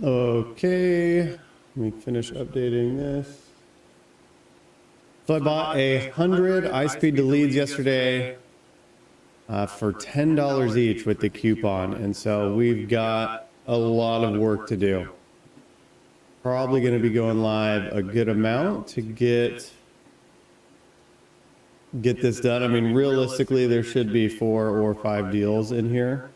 Okay, let me finish updating this. So I bought 100 iSpeedtoLeads yesterday for $10 each with the coupon, and so we've got a lot of work to do. Probably going to be going live a good amount to get this done. I mean, realistically, there should be 4 or 5 deals in here.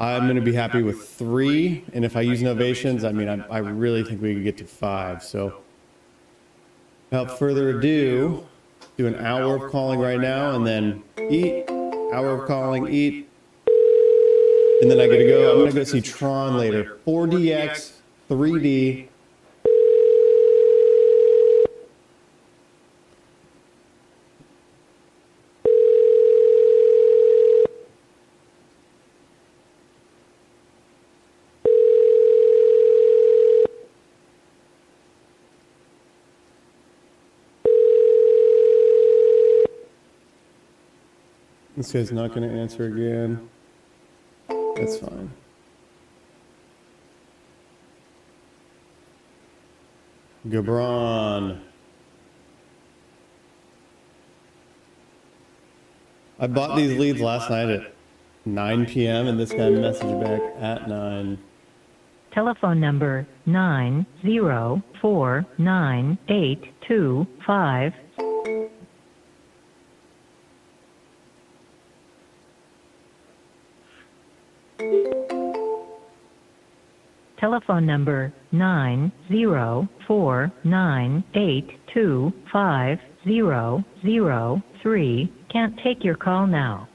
I'm going to be happy with 3, and if I use novations, I mean, I really think we could get to 5. So without further ado, do an hour of calling right now, and then eat. Hour of calling, eat, and then I gotta go. I'm gonna go see Tron later. 4DX, 3D. This guy's not going to answer again. That's fine. Gabron. I bought these leads last night at 9 p.m. and this guy messaged back at 9. Telephone number 9049825. Telephone number 90498250003 can't take your call now.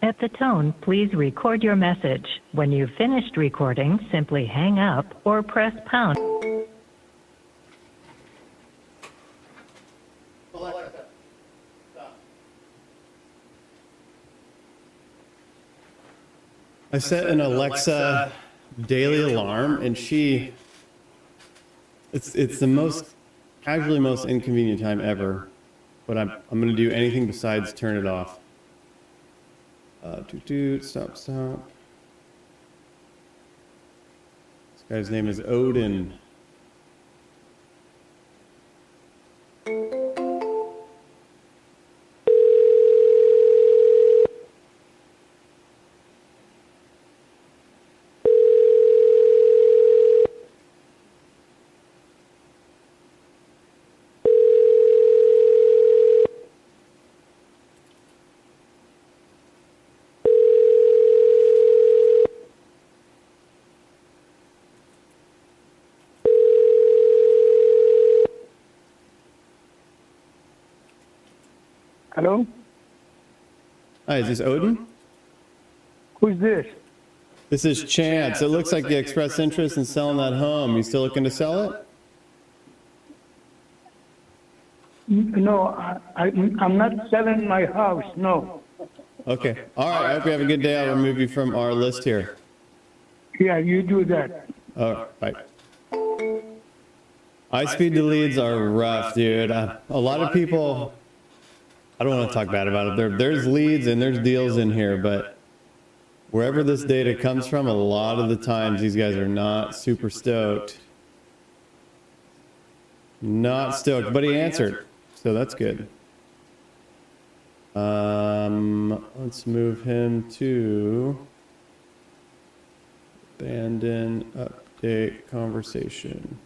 At the tone, please record your message. When you've finished recording, simply hang up or press pound. I set an Alexa daily alarm, and it's the most casually most inconvenient time ever, but I'm going to do anything besides turn it off. Stop. This guy's name is Odin. Hello? Hi, is this Odin? Who's this? This is Chance. It looks like you expressed interest in selling that home. You still looking to sell it? No, I'm not selling my house, no. Okay. All right. I hope you have a good day. I'll remove you from our list here. Yeah, you do that. All right. Bye. iSpeedtoLeads are rough, dude. A lot of people, I don't want to talk bad about it. There's leads and there's deals in here, but wherever this data comes from, a lot of the times these guys are not super stoked. Not stoked, but he answered, so that's good. Let's move him to abandon update conversation.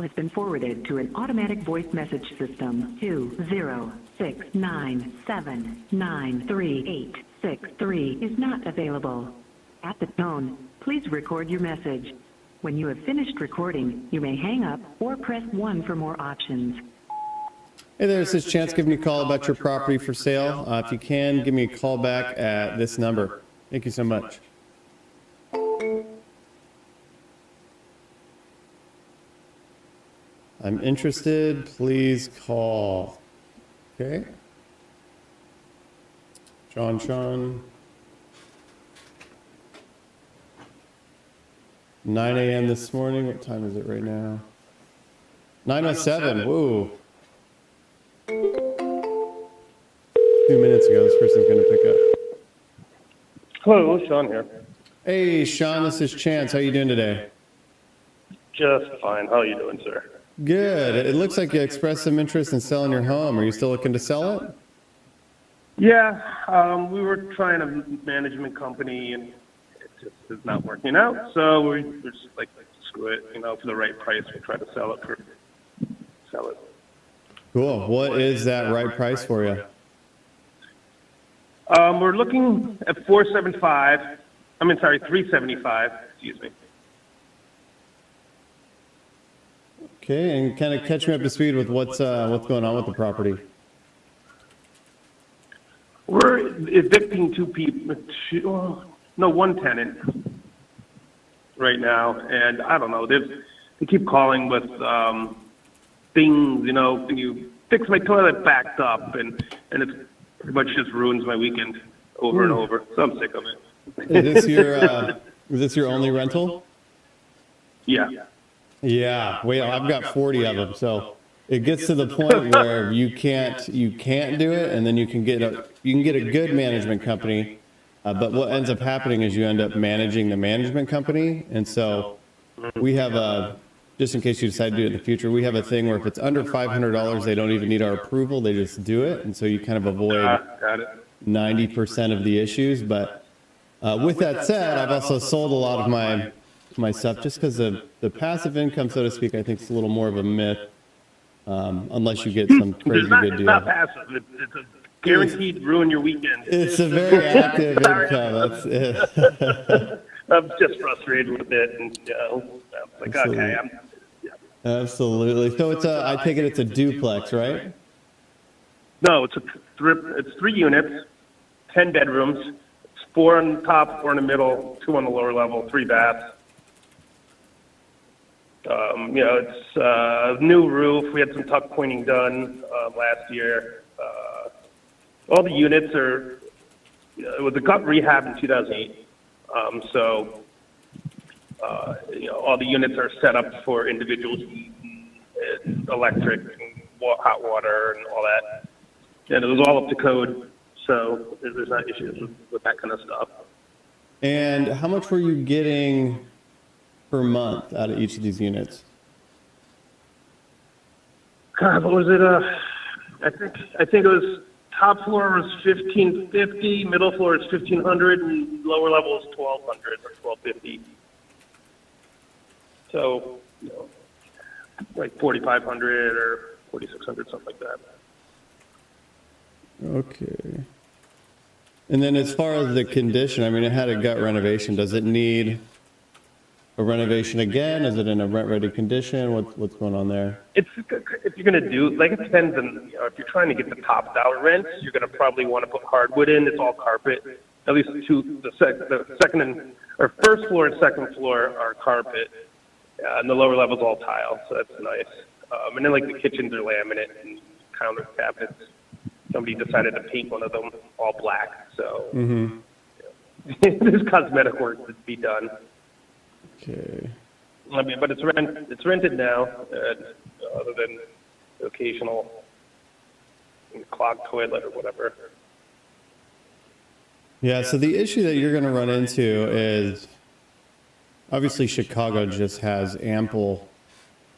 Has been forwarded to an automatic voice message system. 20697938863 is not available. At the tone, please record your message. When you have finished recording, you may hang up or press 1 for more options. Hey there, this is Chance giving you a call about your property for sale. If you can, give me a call back at this number. Thank you so much. I'm interested. Please call. Okay. Sean. 9 a.m. this morning. What time is it right now? 9:07. Whoa. 2 minutes ago, this person's going to pick up. Hello, Sean here. Hey, Sean, this is Chance. How you doing today? Just fine. How are you doing, sir? Good. It looks like you expressed some interest in selling your home. Are you still looking to sell it? Yeah, we were trying a management company, and it just is not working out. So we're just like, screw it. For the right price, we'll try to sell it. Cool. What is that right price for you? We're looking at 475. I mean, sorry, 375. Excuse me. Okay, and kind of catch me up to speed with what's going on with the property. We're evicting one tenant right now, and I don't know. They keep calling with things. Can you fix my toilet backed up, and it's pretty much just ruins my weekend over and over. So I'm sick of it. Is this your only rental? Yeah. Yeah. Well, I've got 40 of them, so it gets to the point where you can't do it, and then you can get a good management company, but what ends up happening is you end up managing the management company, and so we have just in case you decide to do it in the future, we have a thing where if it's under $500, they don't even need our approval; they just do it, and so you kind of avoid 90% of the issues. But with that said, I've also sold a lot of my stuff just because of the passive income, so to speak. I think it's a little more of a myth. Unless you get some crazy good deal. It's not passive. It's a guaranteed ruin your weekend. It's a very active income. That's it. I'm just frustrated with it, and I'm like, Absolutely. okay, Absolutely. So I take it it's a duplex, right? No, it's 3 units, 10 bedrooms. It's 4 on top, 4 in the middle, 2 on the lower level, 3 baths. It's a new roof. We had some tuck pointing done last year. All the units are, it was a gut rehab in 2008. All the units are set up for individual heat, and electric, and hot water, and all that. And it was all up to code, so there's not issues with that kind of stuff. And how much were you getting per month out of each of these units? God, what was it? I think it was top floor was $1,550, middle floor is $1,500, and lower level is $1,200 or $1,250. So, like $4,500 or $4,600, something like that. Okay. And then as far as the condition, I mean, it had a gut renovation. Does it need a renovation again? Is it in a rent-ready condition? What's going on there? If you're going to do, like, it depends on, if you're trying to get the top dollar rents, you're going to probably want to put hardwood in. It's all carpet. At least the second or first floor and second floor are carpet, and the lower level's all tile, so that's nice. And then, like, the kitchens are laminate and counter cabinets. Somebody decided to paint one of them all black, so there's cosmetic work to be done. Okay. I mean, but it's rented now, other than the occasional clogged toilet or whatever. Yeah, so the issue that you're going to run into is obviously Chicago just has ample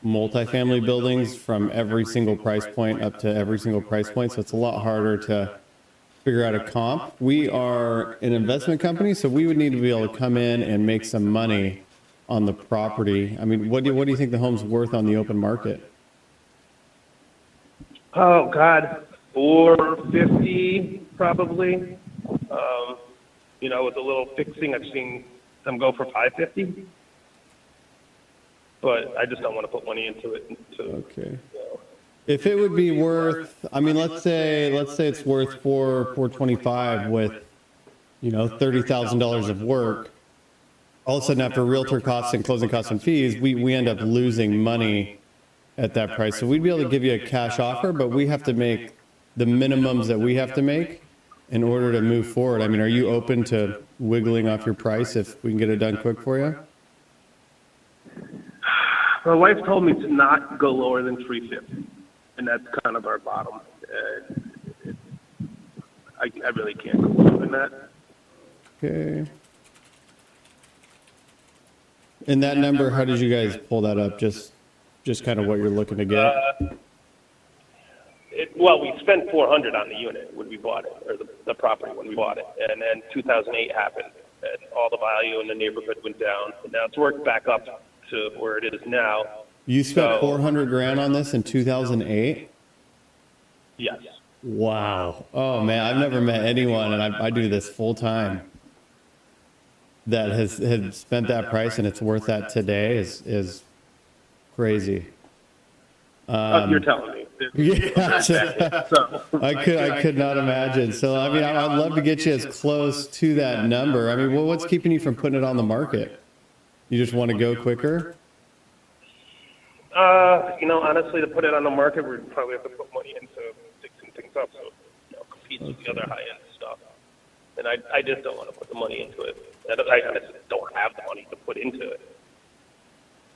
multifamily buildings from every single price point up to every single price point, so it's a lot harder to figure out a comp. We are an investment company, so we would need to be able to come in and make some money on the property. I mean, what do you think the home's worth on the open market? Oh God, $450 probably. With a little fixing, I've seen them go for $550. But I just don't want to put money into it. Okay. If it would be worth, I mean, let's say it's worth 425 with, $30,000 of work. All of a sudden, after realtor costs and closing costs and fees, we end up losing money at that price. So we'd be able to give you a cash offer, but we have to make the minimums that we have to make in order to move forward. I mean, are you open to wiggling off your price if we can get it done quick for you? My wife told me to not go lower than 350, and that's kind of our bottom. I really can't go lower than that. Okay. And that number, how did you guys pull that up? Just kind of what you're looking to get? Well, we spent $400 on the unit when we bought it, or the property when we bought it, and then 2008 happened, and all the value in the neighborhood went down. And now it's worked back up to where it is now. You spent 400 grand on this in 2008? Yes. Wow. Oh man, I've never met anyone, and I do this full time, that had spent that price and it's worth that today is crazy. You're telling me. Yeah, So. I could not imagine. So I mean, I'd love to get you as close to that number. I mean, well, what's keeping you from putting it on the market? You just want to go quicker? Honestly, to put it on the market, we'd probably have to put money into fixing things up, so compete with the other high-end stuff. And I just don't want to put the money into it. I honestly don't have the money to put into it.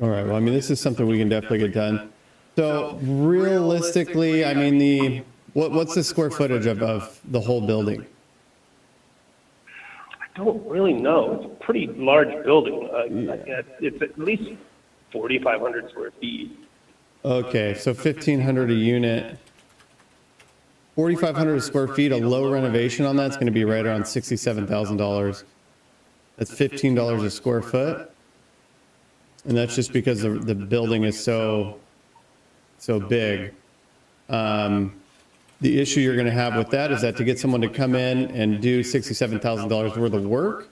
All right. Well, I mean, this is something we can definitely get done. So realistically, I mean, what's the square footage of the whole building? I don't really know. It's a pretty large building. It's at least 4,500 square feet. Okay, so 1,500 a unit. 4,500 square feet, a low renovation on that's going to be right around $67,000. That's $15 a square foot. And that's just because the building is so big. The issue you're going to have with that is that to get someone to come in and do $67,000 worth of work,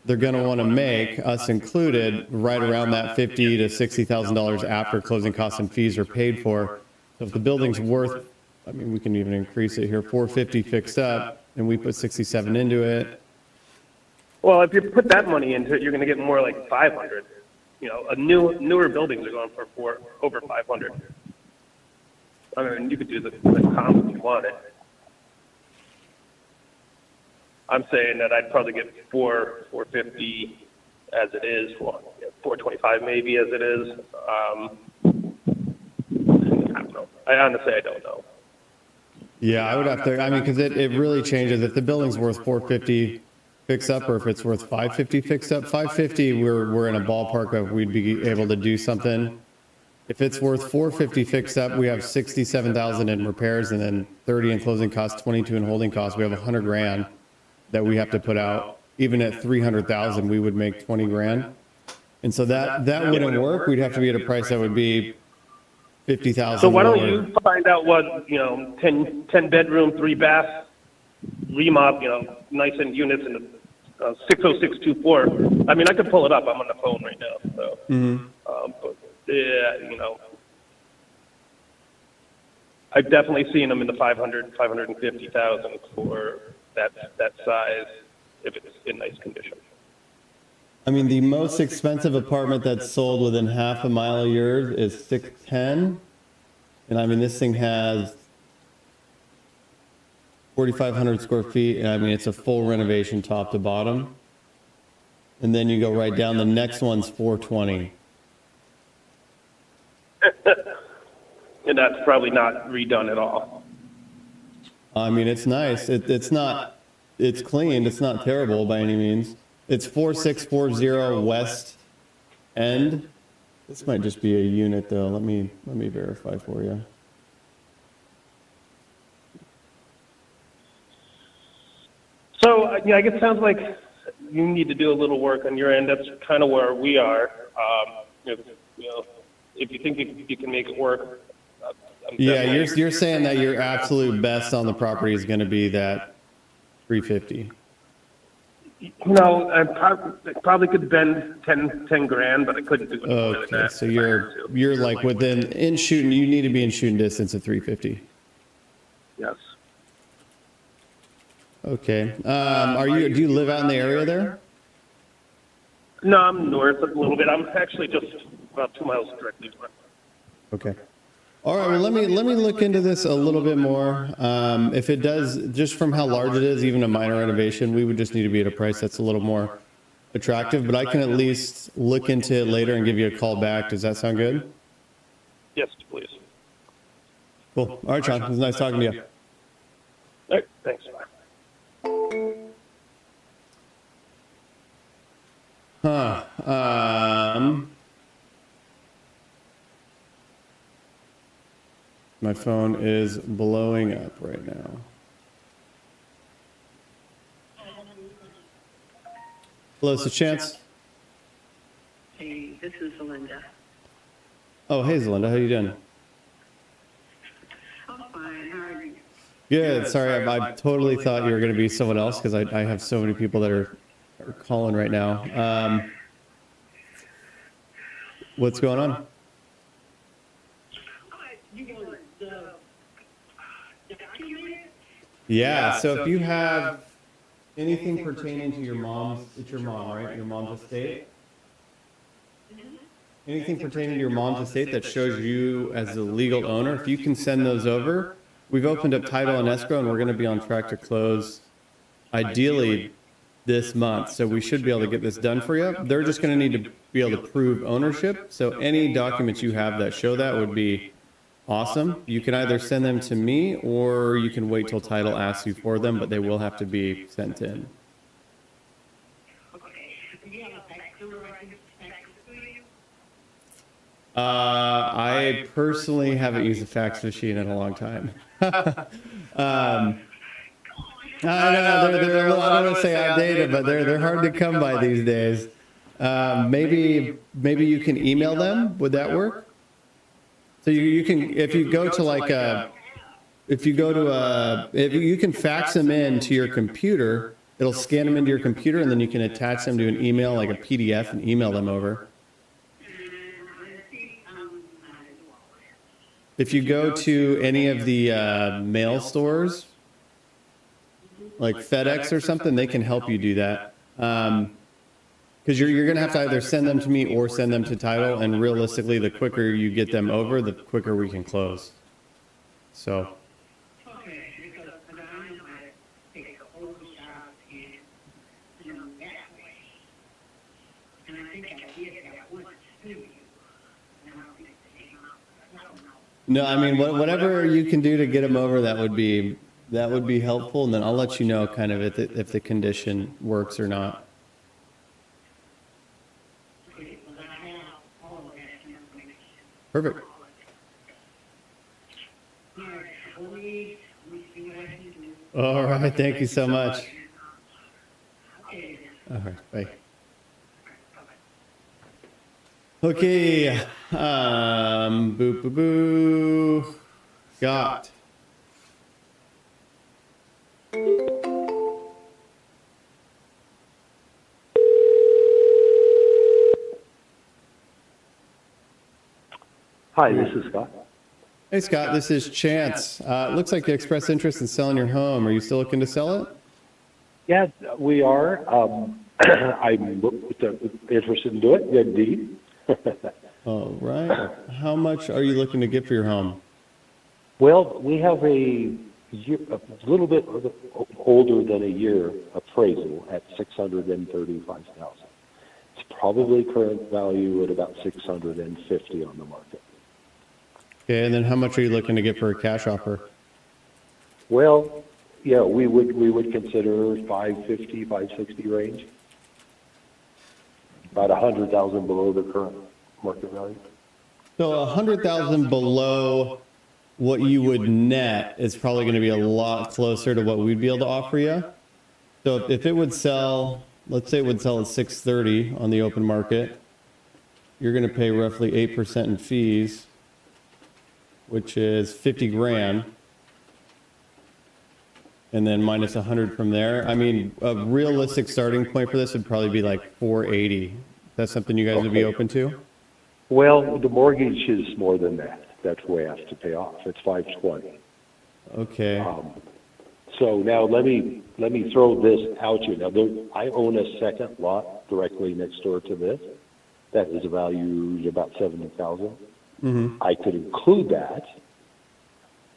they're going to want to make, us included, right around that $50,000 to $60,000 after closing costs and fees are paid for. So if the building's worth, I mean, we can even increase it here, 450 fixed up, and we put 67 into it. Well, if you put that money into it, you're going to get more like 500. Newer buildings are going for over 500. I mean, you could do the comp if you wanted. I'm saying that I'd probably get 450 as it is, 425 maybe as it is. I don't know. I don't know. Yeah, I would have to, I mean, because it really changes. If the building's worth 450 fix up, or if it's worth 550 fix up, 550, we're in a ballpark of we'd be able to do something. If it's worth 450 fixed up, we have 67,000 in repairs, and then 30 in closing costs, 22 in holding costs. We have 100 grand that we have to put out. Even at 300,000, we would make 20 grand. And so that wouldn't work. We'd have to be at a price that would be 50,000. So why don't you find out what, 10 bedroom, 3 bath, remodel, nice end units in the 60624. I mean, I could pull it up. I'm on the phone right now. So, but yeah, I've definitely seen them in the 500, 550,000 for that size if it's in nice condition. I mean, the most expensive apartment that's sold within half a mile of yours is 610. And I mean, this thing has 4,500 square feet. And I mean, it's a full renovation top to bottom. And then you go right down. The next one's 420. And that's probably not redone at all. I mean, it's nice. It's not, it's clean. It's not terrible by any means. It's 4640 West End. This might just be a unit though. Let me verify for you. So, I guess it sounds like you need to do a little work on your end. That's kind of where we are. If you think you can make it work. Yeah, you're saying that your absolute best on the property is going to be that 350. No, I probably could bend 10 grand, but I couldn't do it more than Okay, that. so if I had to. you're like in shooting. You need to be in shooting distance of 350. Yes. Okay. Do you live out in the area there? No, I'm north a little bit. I'm actually just about 2 miles directly north. Okay. All right. Well, let me look into this a little bit more. If it does, just from how large it is, even a minor renovation, we would just need to be at a price that's a little more attractive. But I can at least look into it later and give you a call back. Does that sound good? Yes, please. Cool. All right, Sean. It was nice talking to you. All right, thanks. Bye. Huh. My phone is blowing up right now. Hello, it's a Chance. Hey, this is Linda. Oh, hey, Zelinda. How you doing? I'm fine. How are you? Good. Sorry, I totally thought you were going to be someone else because I have so many people that are calling right now. What's going on? Yeah, so if you have anything pertaining to your mom's, it's your mom, right? Your mom's estate? Anything pertaining to your mom's estate that shows you as the legal owner, if you can send those over, we've opened up title and escrow and we're going to be on track to close ideally this month. So we should be able to get this done for you. They're just going to need to be able to prove ownership. So any documents you have that show that would be awesome. You can either send them to me or you can wait till title asks you for them, but they will have to be sent in. I personally haven't used a fax machine in a long time. I know I don't want to say outdated, but they're hard to come by these days. Maybe you can email them. Would that work? So you can, if you go to if you can fax them in to your computer, it'll scan them into your computer, and then you can attach them to an email, like a PDF, and email them over. If you go to any of the mail stores, like FedEx or something, they can help you do that. Because you're going to have to either send them to me or send them to title, and realistically, the quicker you get them over, the quicker we can close. So. No, I mean, whatever you can do to get them over, that would be helpful, and then I'll let you know kind of if the condition works or not. Perfect. All right, thank you so much. All right, bye. Okay, boo, boo, boo. Got. Hi, this is Scott. Hey, Scott, this is Chance. Looks like you expressed interest in selling your home. Are you still looking to sell it? Yeah, we are. I'm interested in doing it, indeed. All right. How much are you looking to get for your home? Well, we have a little bit older than a year appraisal at $635,000. It's probably current value at about $650 on the market. Okay, and then how much are you looking to get for a cash offer? Well, yeah, we would consider 550, 560 range. About 100,000 below the current market value. So 100,000 below what you would net is probably going to be a lot closer to what we'd be able to offer you. So if it would sell, let's say it would sell at 630 on the open market, you're going to pay roughly 8% in fees, which is 50 grand. and then minus 100 from there. I mean, a realistic starting point for this would probably be like 480. That's something you guys would be open to? Well, the mortgage is more than that. That's what we have to pay off. It's 520. Okay. So now let me throw this out to you. Now, I own a second lot directly next door to this. That is valued about $70,000. I could include that,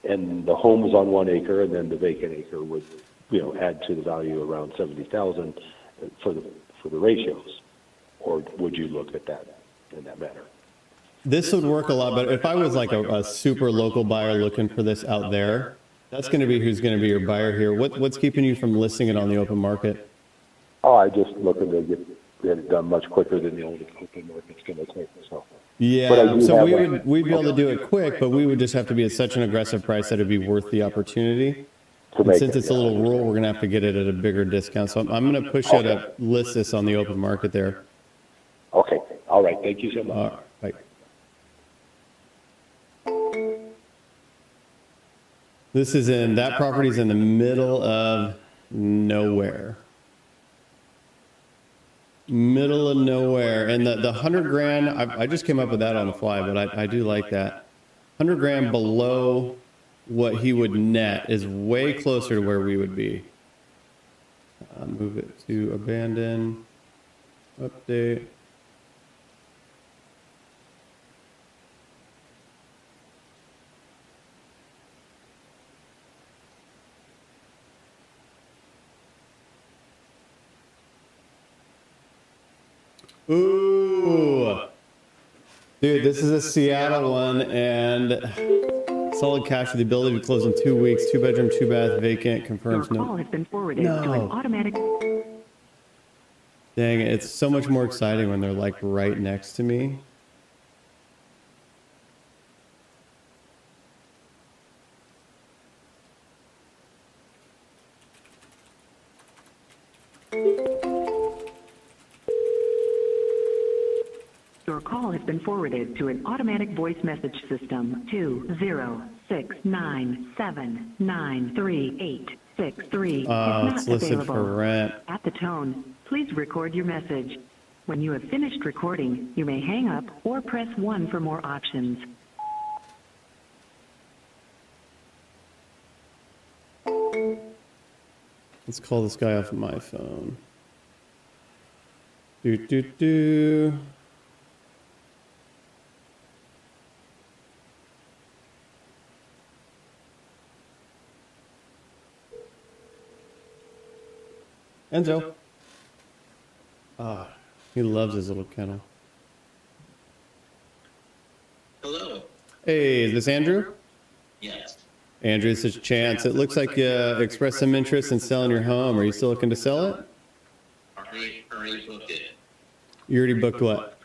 and the home is on 1 acre, and then the vacant acre would, add to the value around $70,000 for the ratios. Or would you look at that in that manner? This would work a lot better. If I was like a super local buyer looking for this out there, that's going to be who's going to be your buyer here. What's keeping you from listing it on the open market? Oh, I just looking to get it done much quicker than the old open market's going to take. So. Yeah, so we'd be able to do it quick, but we would just have to be at such an aggressive price that it'd be worth the opportunity. And since it's a little rural, we're going to have to get it at a bigger discount. So I'm going to push you to list this on the open market there. Okay. All right. Thank you so much. Bye. This is that property's in the middle of nowhere. Middle of nowhere. And the 100 grand, I just came up with that on the fly, but I do like that. 100 grand below what he would net is way closer to where we would be. Move it to abandon, update. Ooh, dude, this is a Seattle one, and solid cash with the ability to close in 2 weeks. 2 bedroom, 2 bath, vacant. Confirms Your call has been forwarded to an automatic. Dang it! It's so much more exciting when they're like right next to me. Your call has been forwarded to an automatic voice message system. 20697938863 is not It's listed available. for rent. At the tone, please record your message. When you have finished recording, you may hang up or press 1 for more options. Let's call this guy off of my phone. Do. Enzo. He loves his little kennel. Hello. Hey, is this Andrew? Yes. Andrew, this is Chance. It looks like you expressed some interest in selling your home. Are you still looking to sell it? Already booked it. You already booked what?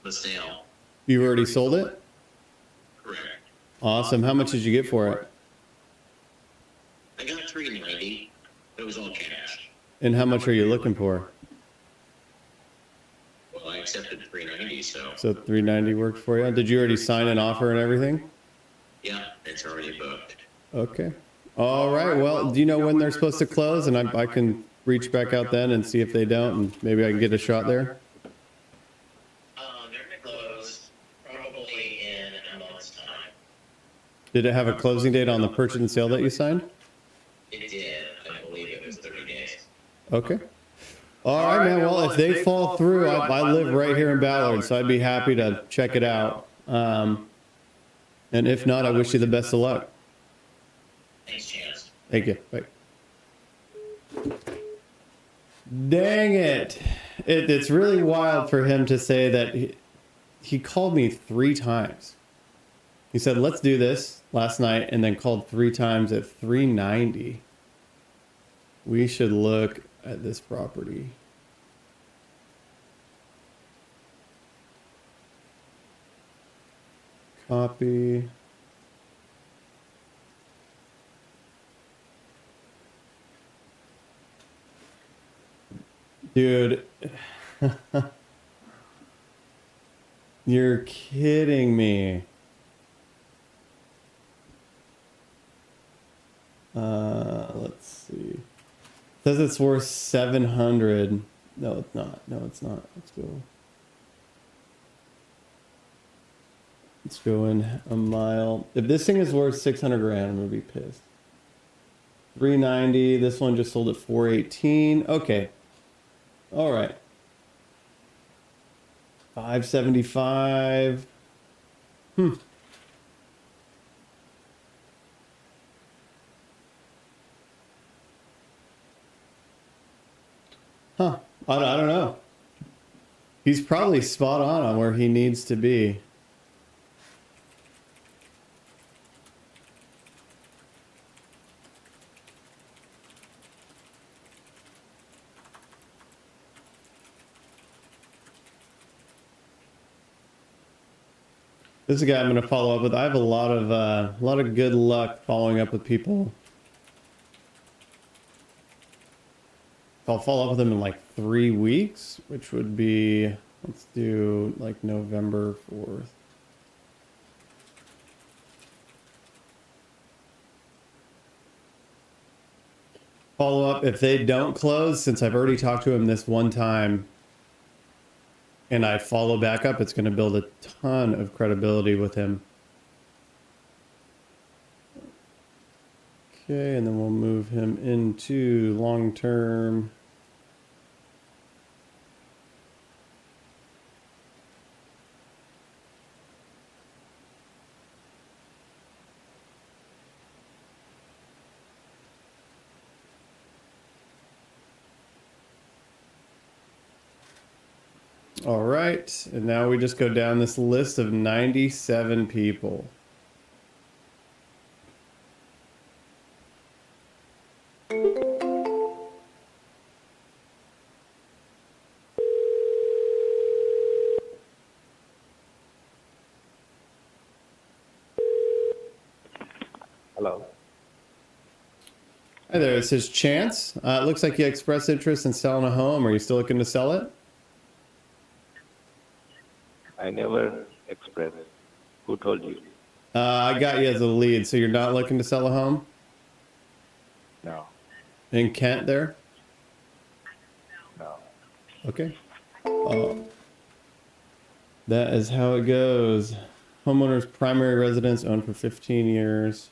The sale. You already sold it? Correct. Awesome. How much did you get for it? I got $390. It was all cash. And how much are you looking for? Well, I accepted $390, so So 390 worked for you. Did you already sign an offer and everything? yeah, it's already booked. Okay. All right. Well, do you know when they're supposed to close? And I can reach back out then and see if they don't, and maybe I can get a shot there. They're going to close probably in a month's time. Did it have a closing date on the purchase and sale that you signed? It did. I believe it was 30 days. Okay. All right, man. Well, if they fall through, I live right here in Ballard, so I'd be happy to check it out. And if not, I wish you the best of luck. Thanks, Chance. Thank you. Bye. Dang it. It's really wild for him to say that he called me 3 times. He said, let's do this last night, and then called 3 times at 390. We should look at this property. Copy. Dude. You're kidding me. Let's see. It says it's worth 700. No, it's not. No, it's not. Let's go. Let's go in a mile. If this thing is worth 600 grand, I'm gonna be pissed. 390. This one just sold at 418. Okay. All right. 575. Huh. I don't know. He's probably spot on where he needs to be. This is a guy I'm going to follow up with. I have a lot of good luck following up with people. I'll follow up with them in like 3 weeks, which would be, let's do like November 4th. Follow up if they don't close, since I've already talked to him this one time and I follow back up, it's going to build a ton of credibility with him. Okay, and then we'll move him into long-term. All right, and now we just go down this list of 97 people. Hello. Hi there, this is Chance. It looks like you expressed interest in selling a home. Are you still looking to sell it? I never expressed. Who told you? I got you as a lead, so you're not looking to sell a home? No. In Kent there? No. Okay. That is how it goes. Homeowner's primary residence owned for 15 years.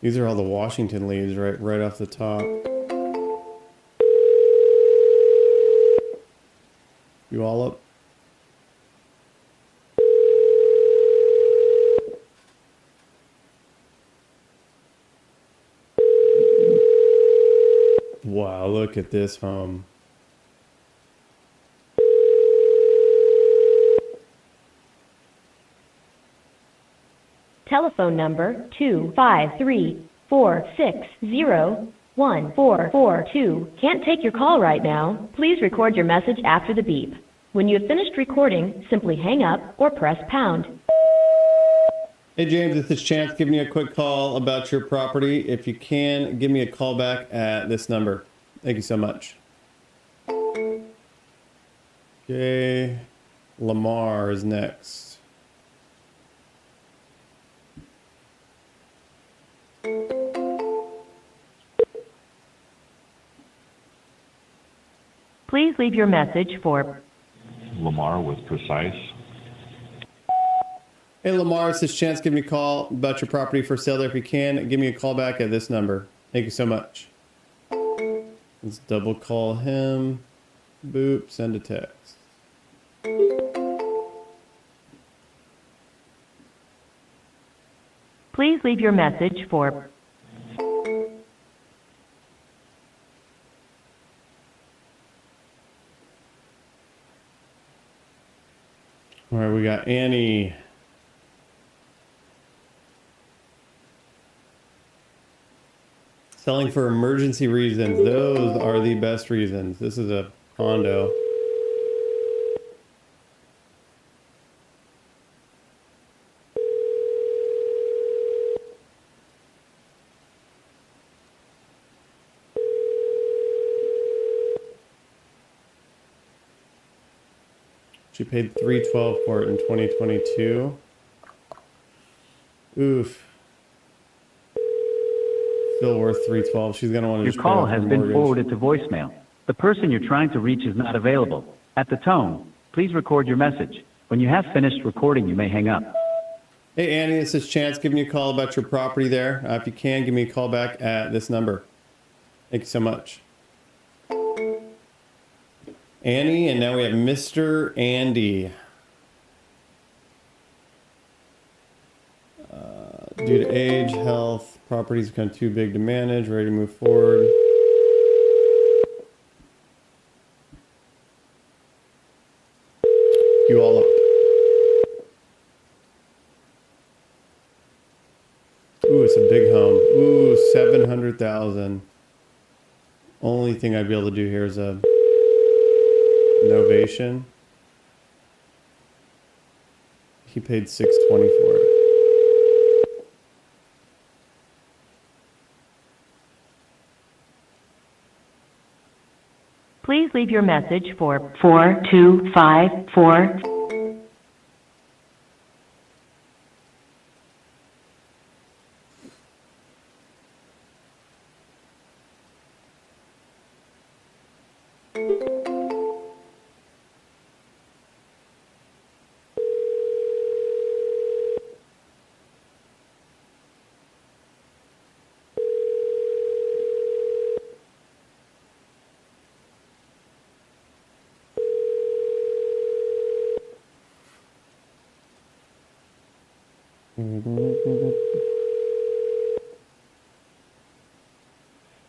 These are all the Washington leads right off the top. You all up? Wow, look at this home. Telephone number 253-460-1442. Can't take your call right now. Please record your message after the beep. When you have finished recording, simply hang up or press pound. Hey James, this is Chance giving you a quick call about your property. If you can, give me a call back at this number. Thank you so much. Okay, Lamar is next. Please leave your message for Lamar with Precise. Hey Lamar, this is Chance giving you a call about your property for sale there. If you can, give me a call back at this number. Thank you so much. Let's double call him. Boop, send a text. Please leave your message for All right, we got Annie. Selling for emergency reasons. Those are the best reasons. This is a condo. She paid $312 for it in 2022. Oof. Still worth $312. She's gonna want to Your just pay call off her has been mortgage. forwarded to voicemail. The person you're trying to reach is not available. At the tone, please record your message. When you have finished recording, you may hang up. Hey Annie, this is Chance giving you a call about your property there. If you can, give me a call back at this number. Thank you so much. Annie, and now we have Mr. Andy. Due to age, health, properties become too big to manage, ready to move forward. You all up. Ooh, it's a big home. Ooh, 700,000. Only thing I'd be able to do here is a novation. He paid $620 for it. Please leave your message for 4254.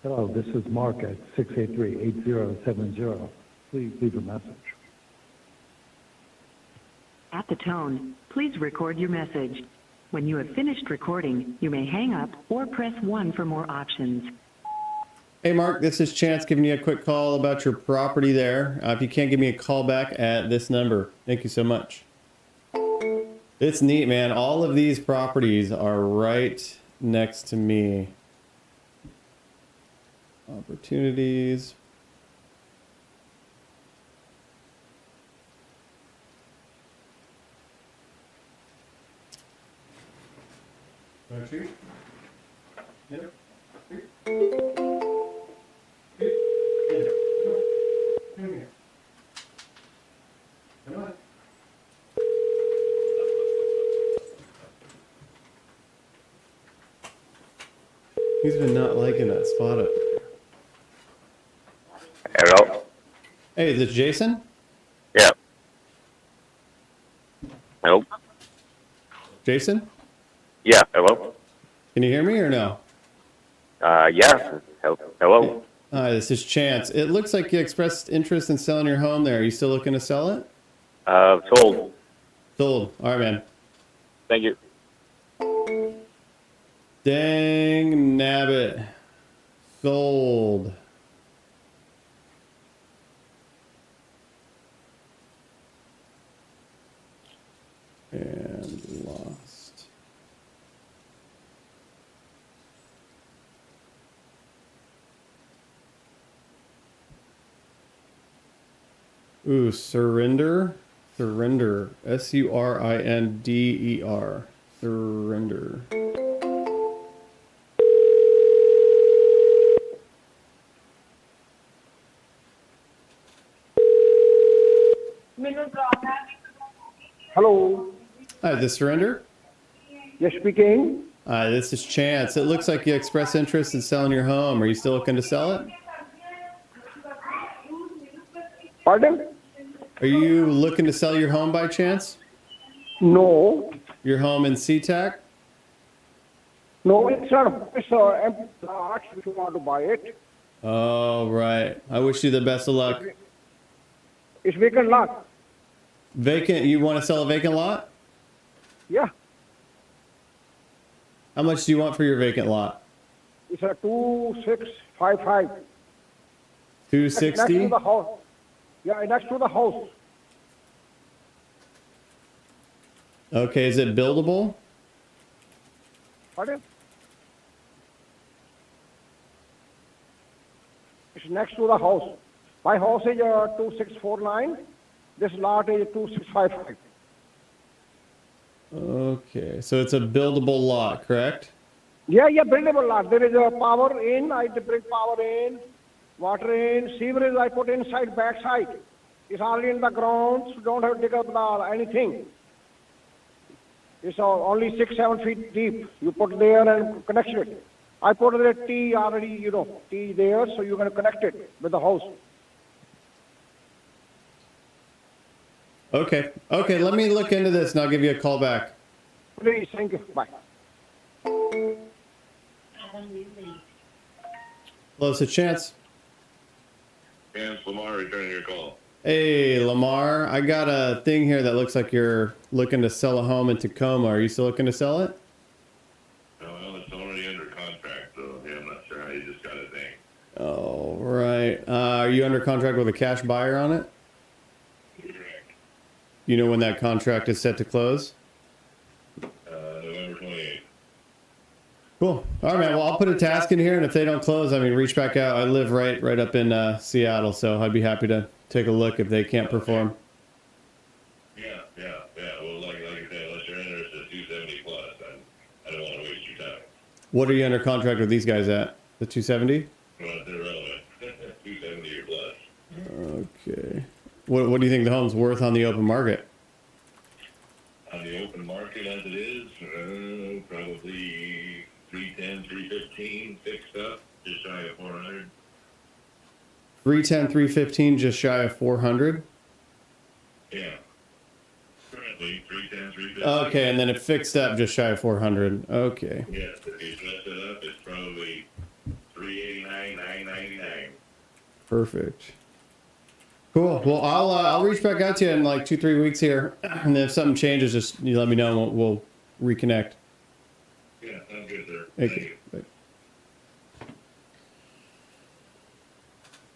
Hello, this is Mark at 683-8070. Please leave a message. At the tone, please record your message. When you have finished recording, you may hang up or press 1 for more options. Hey Mark, this is Chance giving you a quick call about your property there. If you can't, give me a call back at this number. Thank you so much. It's neat, man. All of these properties are right next to me. Opportunities. He's been not liking that spot up. Hello? Hey, is this Jason? Yeah. Hello? Jason? Yeah, hello? Can you hear me or no? Yeah. Hello? Hi, this is Chance. It looks like you expressed interest in selling your home there. Are you still looking to sell it? Sold. Sold. All right, man. Thank you. Dang nabbit. Sold. And lost. Ooh, surrender. Surrender. S-U-R-I-N-D-E-R. Surrender. Hello. Hi, this Surrender? Yes, speaking. Hi, this is Chance. It looks like you expressed interest in selling your home. Are you still looking to sell it? Pardon? Are you looking to sell your home by chance? No. Your home in SeaTac? No, it's not. It's empty lot if you want to buy it. Oh, right. I wish you the best of luck. It's vacant lot. Vacant? You want to sell a vacant lot? Yeah. How much do you want for your vacant lot? It's a 2655. 260? Next to the house. Yeah, next to the house. Okay, is it buildable? Pardon? It's next to the house. My house is 2649. This lot is 2655. Okay, so it's a buildable lot, correct? Yeah, buildable lot. There is a power in, I bring power in, water in, sewerage I put inside, backside. It's already in the ground, so don't have to dig up anything. It's only 6-7 feet deep. You put there and connect it. I put the T already, T there, so you're going to connect it with the house. Okay, let me look into this and I'll give you a call back. Please, thank you. Bye. Hello, it's a Chance. Chance, Lamar, returning your call. Hey, Lamar, I got a thing here that looks like you're looking to sell a home in Tacoma. Are you still looking to sell it? Well, it's already under contract, so yeah, I'm not sure how you just got a thing. Oh, right. Are you under contract with a cash buyer on it? Correct. You know when that contract is set to close? November 28th. Cool. All right, man. Well, I'll put a task in here, and if they don't close, I mean, reach back out. I live right up in Seattle, so I'd be happy to take a look if they can't perform. Yeah. Well, like I said, unless you're interested at 270 plus, I don't want to waste your time. What are you under contract with these guys at? The 270? Well, it's irrelevant. 270 or plus. Okay. What do you think the home's worth on the open market? On the open market as it is, probably 310, 315, fixed up, just shy of 400. 310, 315, just shy of 400? Yeah. Currently, 310, 315. Okay, and then it fixed up just shy of 400. Okay. Yes, if you set it up, it's probably 389, 999. Perfect. Cool. Well, I'll reach back out to you in like 2-3 weeks here, and then if something changes, just you let me know and we'll reconnect. Yeah, sounds good, sir. Thank you.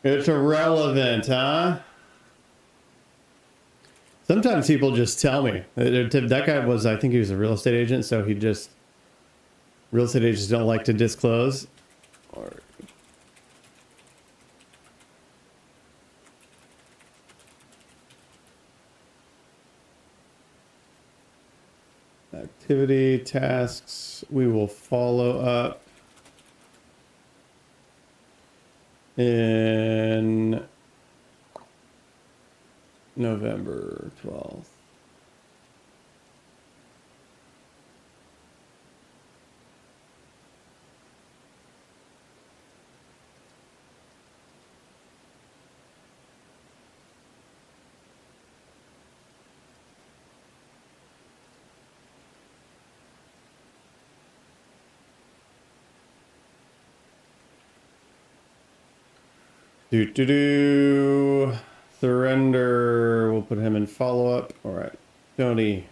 It's irrelevant, huh? Sometimes people just tell me. That guy was, I think he was a real estate agent, so real estate agents don't like to disclose. Activity, tasks, we will follow up in November 12th. Surrender. We'll put him in follow up. All right. Tony.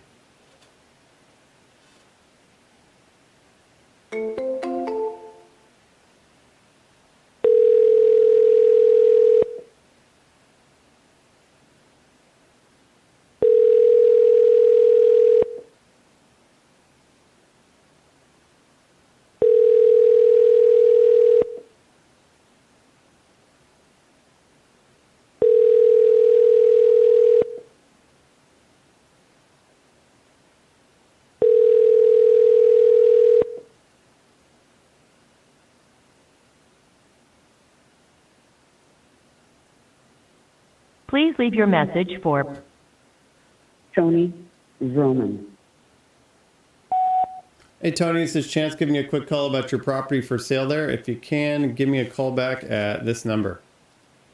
Please leave your message for Tony Vroman. Hey, Tony, this is Chance giving you a quick call about your property for sale there. If you can, give me a call back at this number.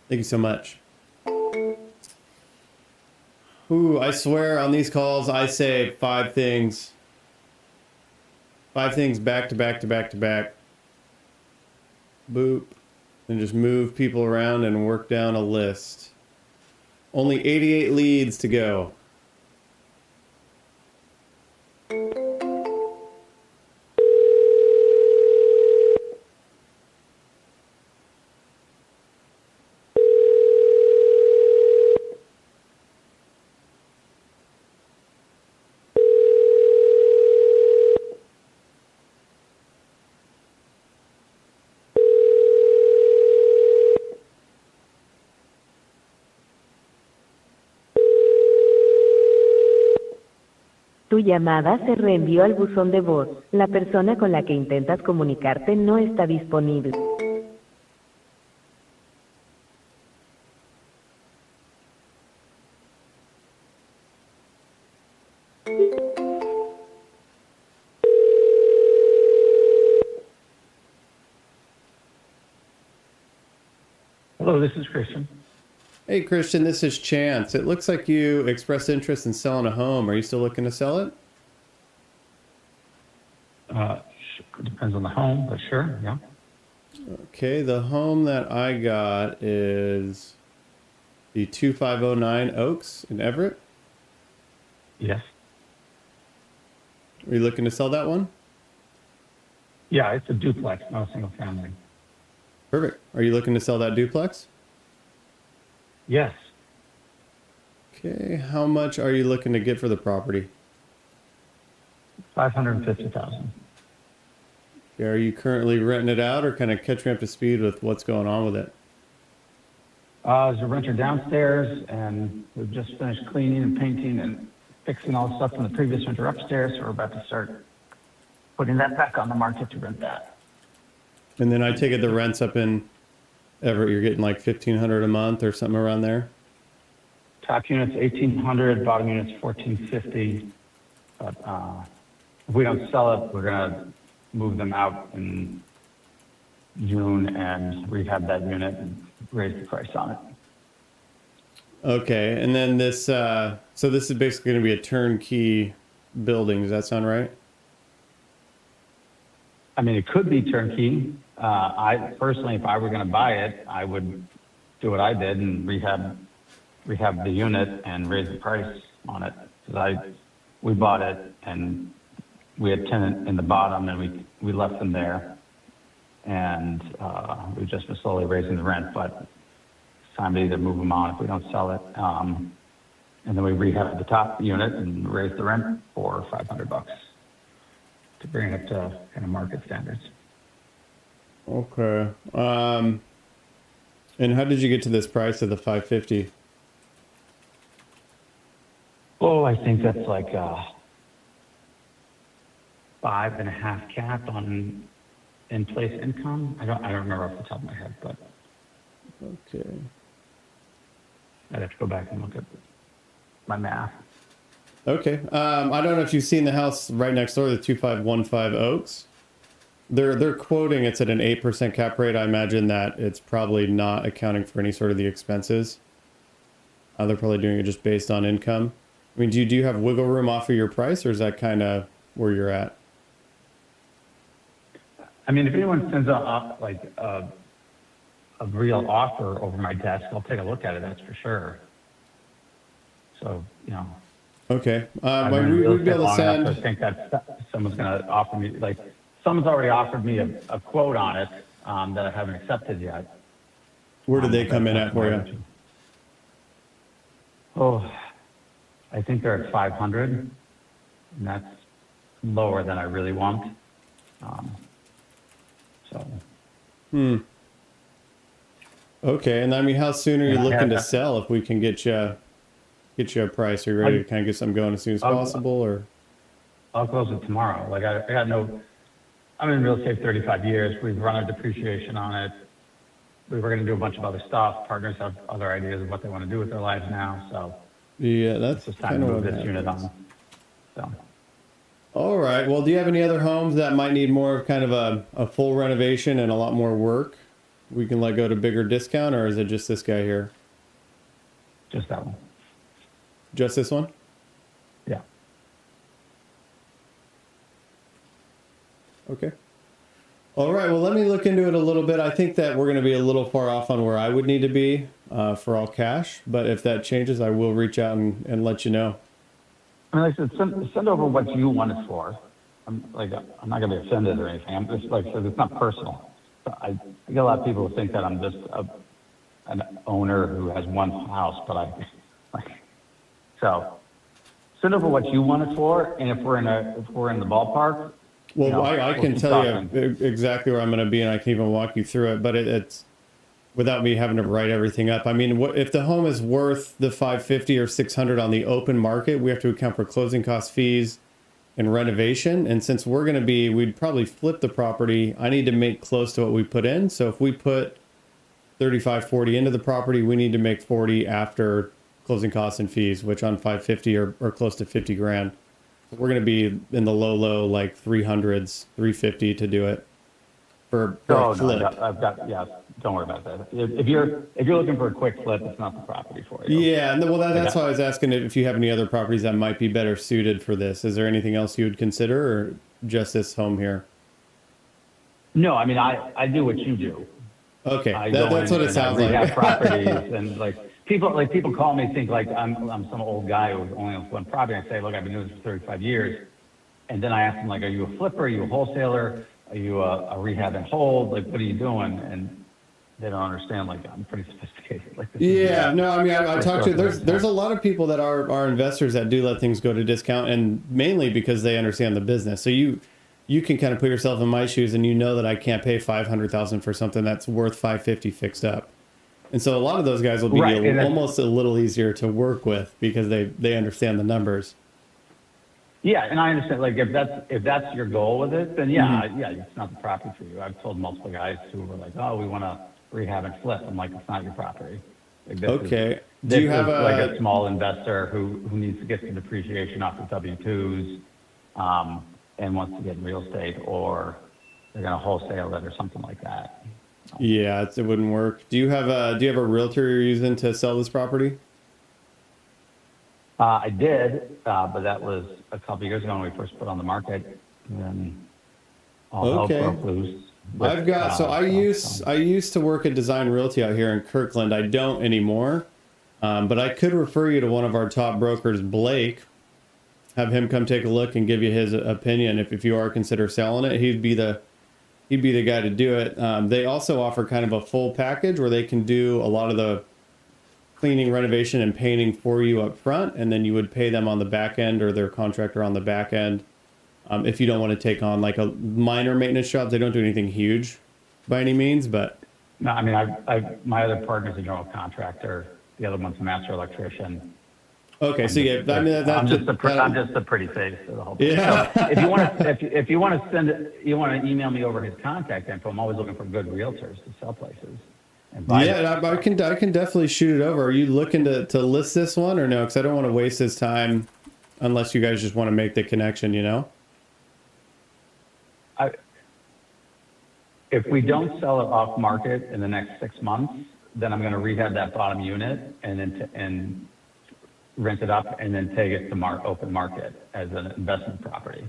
Thank you so much. Ooh, I swear on these calls, I say 5 things. 5 things back to back to back to back. Boop. And just move people around and work down a list. Only 88 leads to go. Tu llamada se reenvió al buzón de voz. La persona con la que intentas comunicarte no está disponible. Hello, this is Christian. Hey, Christian, this is Chance. It looks like you expressed interest in selling a home. Are you still looking to sell it? Depends on the home, but sure, yeah. Okay, the home that I got is the 2509 Oaks in Everett. Yes. Are you looking to sell that one? Yeah, it's a duplex, not a single family. Perfect. Are you looking to sell that duplex? Yes. Okay, how much are you looking to get for the property? $550,000. Are you currently renting it out, or kind of catch me up to speed with what's going on with it? There's a renter downstairs, and we've just finished cleaning and painting and fixing all the stuff from the previous renter upstairs, so we're about to start putting that back on the market to rent that. And then I take it the rents up in Everett, you're getting like $1,500 a month or something around there? Top unit's $1,800, bottom unit's $1,450. But if we don't sell it, we're gonna move them out in June and rehab that unit and raise the price on it. Okay, and then this, so this is basically going to be a turnkey building. Does that sound right? I mean, it could be turnkey. I personally, if I were going to buy it, I would do what I did and rehab the unit and raise the price on it. Because we bought it and we had tenant in the bottom and we left them there, and we've just been slowly raising the rent. But it's time to either move them on if we don't sell it, and then we rehab the top unit and raise the rent for $500 to bring it up to kind of market standards. Okay. And how did you get to this price of the 550? Oh, I think that's like 5.5 cap on in-place income. I don't remember off the top of my head, but okay. I'd have to go back and look at my math. Okay. I don't know if you've seen the house right next door, the 2515 Oaks. They're quoting it's at an 8% cap rate. I imagine that it's probably not accounting for any sort of the expenses. They're probably doing it just based on income. I mean, do you have wiggle room off of your price, or is that kind of where you're at? I mean, if anyone sends a real offer over my desk, I'll take a look at it. That's for sure. So, you know. Okay. I've Well, been in real we'd be estate able to long send. enough to think that someone's going to offer me, like, someone's already offered me a quote on it that I haven't accepted yet. Where did they come in at for you? Oh, I think they're at 500, and that's lower than I really want. Okay, and I mean, how soon are you Yeah, looking yeah. to sell if we can get you a price? Are you ready to kind of get something going as soon as possible, or? I'll close it tomorrow. Like I'm in real estate 35 years. We've run a depreciation on it. We were going to do a bunch of other stuff. Partners have other ideas of what they want to do with their lives now. So Yeah, that's it's time kind to of move what this unit happens. on. So All right. Well, do you have any other homes that might need more of kind of a full renovation and a lot more work? We can let go to bigger discount, or is it just this guy here? just that one. Just this one? Yeah. Okay. All right. Well, let me look into it a little bit. I think that we're going to be a little far off on where I would need to be for all cash. But if that changes, I will reach out and let you know. I mean, like I said, send over what you want it for. I'm not going to be offended or anything. I'm just like I said, it's not personal. I get a lot of people who think that I'm just an owner who has one house, but so send over what you want it for, and if we're in the ballpark. Well, you know, I can keep tell talking. you exactly where I'm going to be, and I can even walk you through it. But without me having to write everything up. I mean, if the home is worth the 550 or 600 on the open market, we have to account for closing cost fees and renovation. And since we'd probably flip the property, I need to make close to what we put in. So if we put 35, 40 into the property, we need to make 40 after closing costs and fees, which on 550 or close to 50 grand. We're going to be in the low, like 300s, 350 to do it for a flip. Don't worry about that. If you're looking for a quick flip, it's not the property for you. Yeah, well, that's why I was asking if you have any other properties that might be better suited for this. Is there anything else you would consider, or just this home here? No, I mean, I do what you do. Okay, that's what it sounds like. I rehab properties, and people call me, think like I'm some old guy who only owns one property. I say, look, I've been doing this for 35 years, and then I ask them, like, are you a flipper? Are you a wholesaler? Are you a rehab and hold? Like, what are you doing? And they don't understand. Like, I'm pretty sophisticated. Like, yeah, no, I mean, I talked to there's a lot of people that are investors that do let things go to discount, and mainly because they understand the business. So you can kind of put yourself in my shoes, and you know that I can't pay $500,000 for something that's worth $550 fixed up. And so a lot of those guys will be almost a little easier to work with because they understand the numbers. Yeah, and I understand. Like, if that's your goal with it, then yeah, it's not the property for you. I've told multiple guys who were like, oh, we want to rehab and flip. I'm like, it's not your property. Like, okay. Do you have like a small investor who needs to get some depreciation off the W-2s and wants to get in real estate, or they're going to wholesale it or something like that. Yeah, it wouldn't work. Do you have a realtor you're using to sell this property? I did, but that was a couple of years ago when we first put on the market. And then all hell broke loose. I used to work at Design Realty out here in Kirkland. I don't anymore, but I could refer you to one of our top brokers, Blake. Have him come take a look and give you his opinion. If you are consider selling it, he'd be the guy to do it. They also offer kind of a full package where they can do a lot of the cleaning, renovation, and painting for you up front, and then you would pay them on the back end, or their contractor on the back end. If you don't want to take on like a minor maintenance job, they don't do anything huge by any means, but. No, I mean, my other partner's a general contractor. The other one's a master electrician. Okay, so yeah, I mean, I'm just the pretty face of the whole thing. Yeah. So if you want to email me over his contact info, I'm always looking for good realtors to sell places. Yeah, I can definitely shoot it over. Are you looking to list this one or no? Because I don't want to waste his time unless you guys just want to make the connection, you know? If we don't sell it off market in the next 6 months, then I'm going to rehab that bottom unit and rent it up and then take it to open market as an investment property.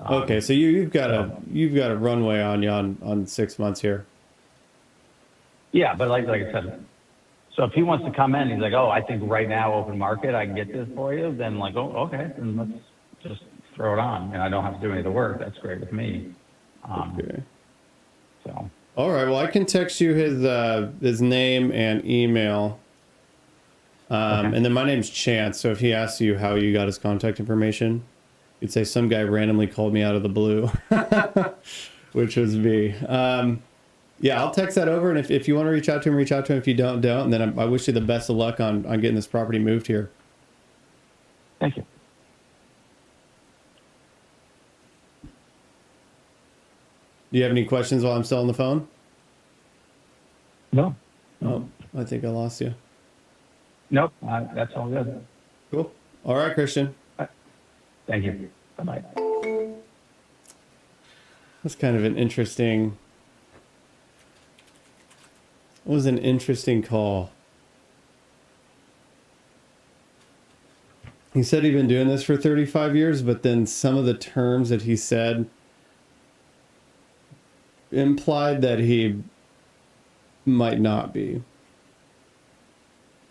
Okay, so you've got a runway on you on 6 months here. Yeah, but like I said, so if he wants to come in, he's like, oh, I think right now open market, I can get this for you. Then like, oh, okay, then let's just throw it on, and I don't have to do any of the work. That's great with me. Okay. So. All right. Well, I can text you his name and email. And then my name's Chance. So if he asks you how you got his contact information, you'd say some guy randomly called me out of the blue, which was me. Yeah, I'll text that over. And if you want to reach out to him, reach out to him. If you don't. And then I wish you the best of luck on getting this property moved here. Thank you. Do you have any questions while I'm still on the phone? No. Oh, I think I lost you. Nope, that's all good. Cool. All right, Christian. Thank you. Bye-bye. That's kind of an interesting... It was an interesting call. He said he'd been doing this for 35 years, but then some of the terms that he said implied that he might not be.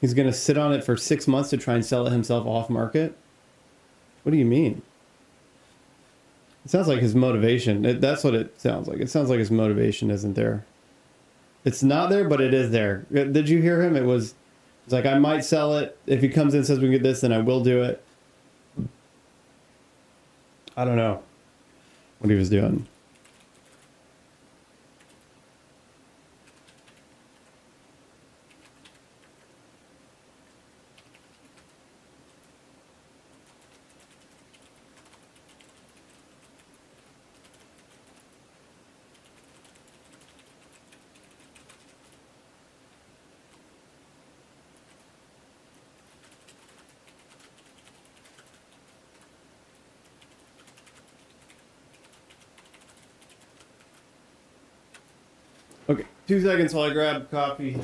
He's going to sit on it for 6 months to try and sell it himself off market? What do you mean? It sounds like his motivation. That's what it sounds like. It sounds like his motivation isn't there. It's not there, but it is there. Did you hear him? It's like, I might sell it. If he comes in and says we can get this, then I will do it. I don't know what he was doing. 2 seconds while I grab coffee.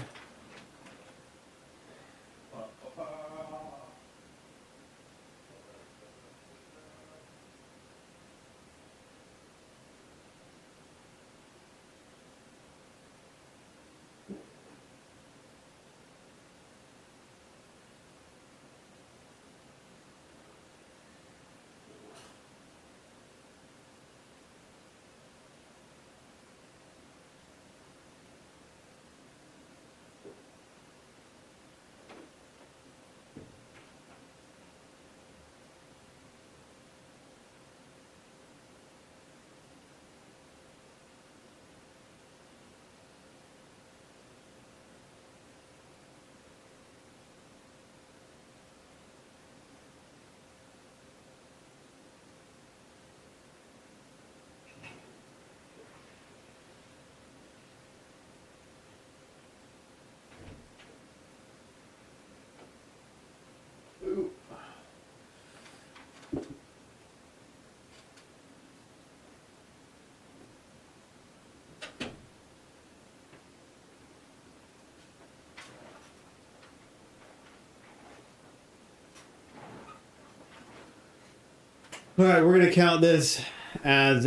All right, we're going to count this as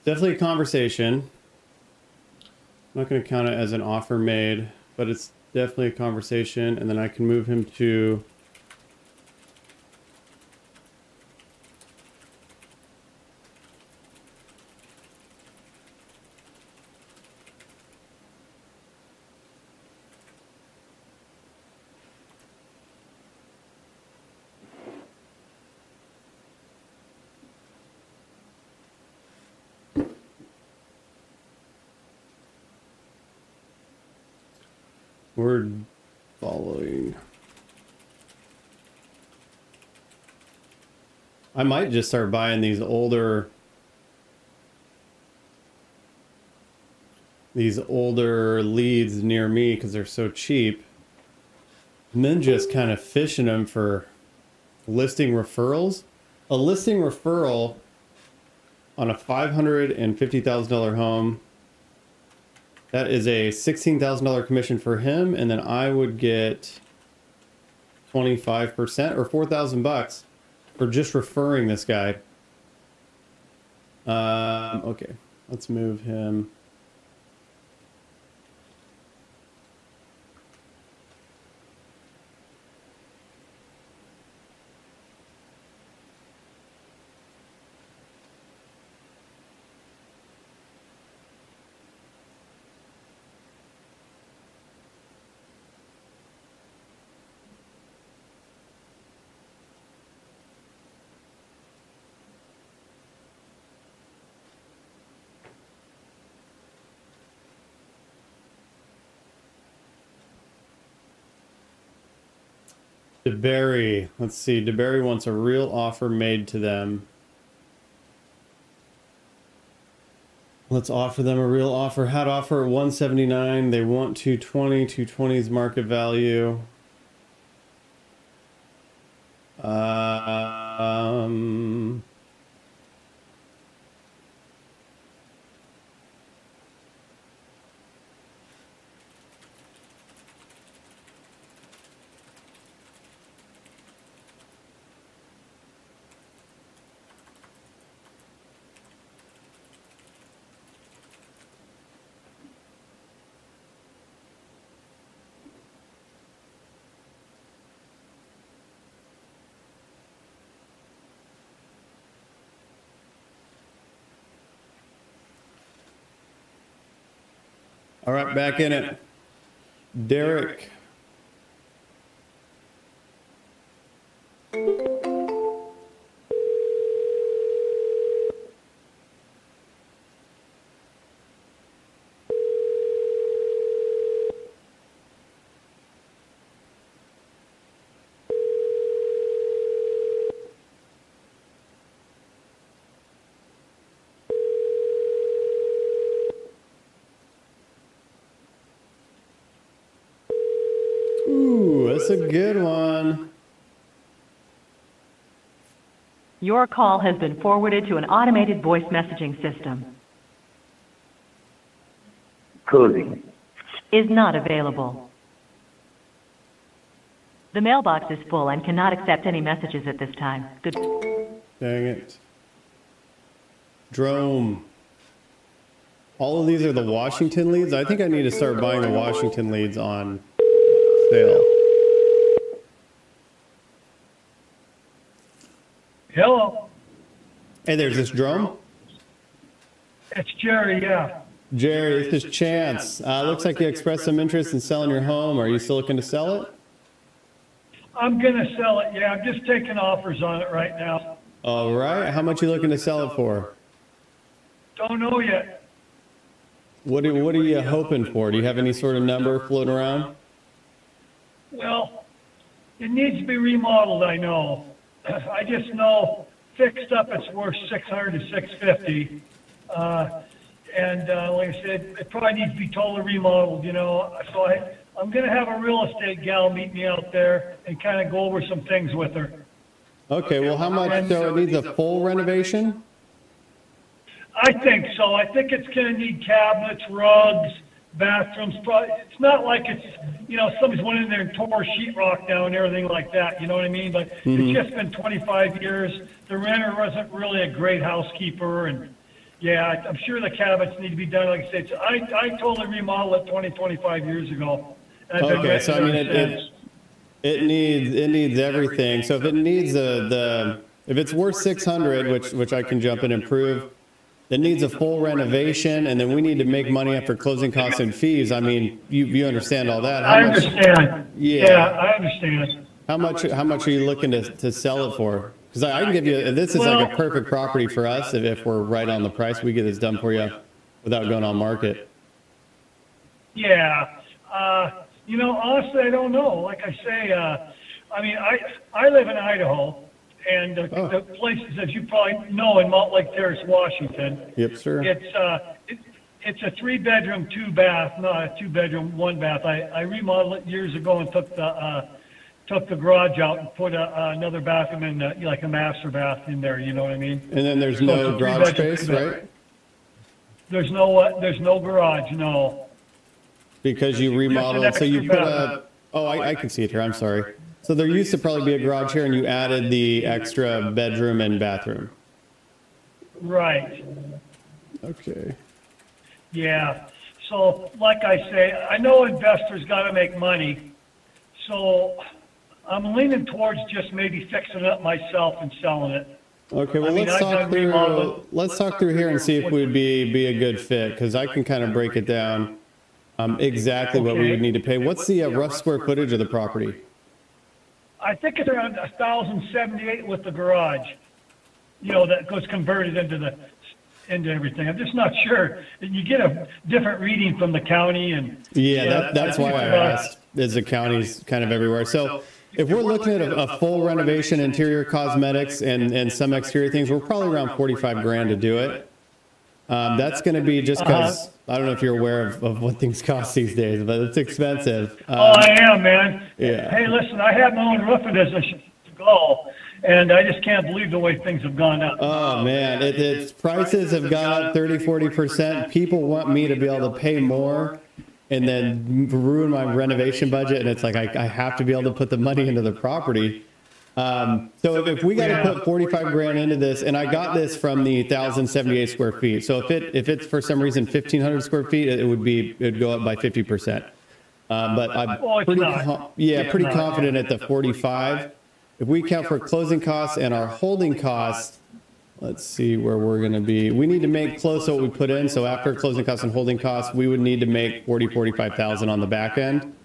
definitely a conversation. I'm not going to count it as an offer made, but it's definitely a conversation, and then I can move him to word following. I might just start buying these older leads near me because they're so cheap, and then just kind of fishing them for listing referrals. A listing referral on a $550,000 home, that is a $16,000 commission for him, and then I would get 25% or $4,000 for just referring this guy. Okay, let's move him. DeBerry. Let's see. DeBerry wants a real offer made to them. Let's offer them a real offer. Had offer at 179. They want 220. 220's market value. All right, back in it. Derek. Ooh, that's a good one. Your call has been forwarded to an automated voice messaging system. closing. is not available. The mailbox is full and cannot accept any messages at this time. Good. Dang it. Drome. All of these are the Washington leads. I think I need to start buying the Washington leads on sale. Hello, Hey, there's this Drome. it's Jerry, yeah. Jerry, this is Chance. Looks like you expressed some interest in selling your home. Are you still looking to sell it? I'm gonna sell it, yeah, I'm just taking offers on it right now. All right. How much are you looking to sell it for? Don't know yet. What are you hoping for? Do you have any sort of number floating around? Well, it needs to be remodeled, I know. I just know fixed up it's worth 600 to 650. And like I said, it probably needs to be totally remodeled, you know. So I'm gonna have a real estate gal meet me out there and kind of go over some things with her. Okay. Well, how much? So it needs a full renovation? I think so. I think it's gonna need cabinets, rugs, bathrooms. It's not like it's, you know, somebody's went in there and tore sheetrock down and everything like that. You know what I mean? But it's just been 25 years. The renter wasn't really a great housekeeper, and yeah, I'm sure the cabinets need to be done. Like I said, I totally remodeled it 25 years ago. And I've been Okay. So I mean, renting it since. it needs everything. So if it needs if it's worth 600, which I can jump in and prove, it needs a full renovation, and then we need to make money after closing costs and fees. I mean, you understand all that. I understand. Yeah, I understand. How much are you looking to sell it for? Because I can give you, this is like a perfect property for us. If we're right on the price, we get this done for you without going on market. Yeah. You know, honestly, I don't know. Like I say, I mean, I live in Idaho, and the places, as you probably know, in Montlake Terrace, Washington. Yep, sir. It's a 3-bedroom, 2-bath, not a 2-bedroom, 1-bath. I remodeled it years ago and took the garage out and put another bathroom in, like a master bath in there. You know what I mean? And then there's no garage space, right? There's no garage, no. Because you remodeled, so you put I can see it here. I'm sorry. So there used to probably be a garage here, and you added the extra bedroom and bathroom. Right. Okay. Yeah. So, like I say, I know investors got to make money. So, I'm leaning towards just maybe fixing it up myself and selling it. Okay. Well, let's talk through here and see if we'd be a good fit, because I can kind of break it down exactly what we would need to pay. What's the rough square footage of the property? I think it's around 1,078 with the garage. You know, that goes converted into everything. I'm just not sure. You get a different reading from the county, and yeah, that's why I asked. Is the county's kind of everywhere. So if we're looking at a full renovation, interior cosmetics, and some exterior things, we're probably around 45 grand to do it. That's going to be just because I don't know if you're aware of what things cost these days, but it's expensive. I am, man. Yeah. Hey, listen, I have my own roofing business to go, and I just can't believe the way things have gone up. Oh, man. Its prices have gone up 30-40%. People want me to be able to pay more and then ruin my renovation budget, and it's like I have to be able to put the money into the property. So if we got to put 45 grand into this, and I got this from the 1,078 square feet. So if it's for some reason 1,500 square feet, it'd go up by 50%. But I'm pretty confident at the 45. If we count for closing costs and our holding costs, let's see where we're going to be. We need to make close to what we put in. So after closing costs and holding costs, we would need to make 45,000 on the back end.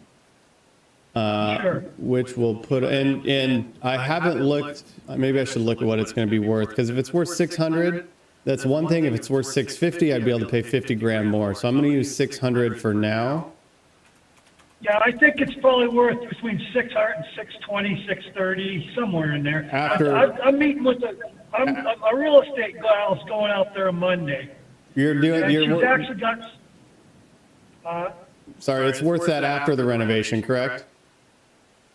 Sure. Which we'll put in. I haven't looked. Maybe I should look at what it's going to be worth, because if it's worth 600, that's one thing. If it's worth 650, I'd be able to pay 50 grand more. So I'm going to use 600 for now. Yeah, I think it's probably worth between 600 and 620, 630, somewhere in there. I'm meeting with a real estate gal's going out there Monday. She's actually got. Sorry, it's worth that after the renovation, correct?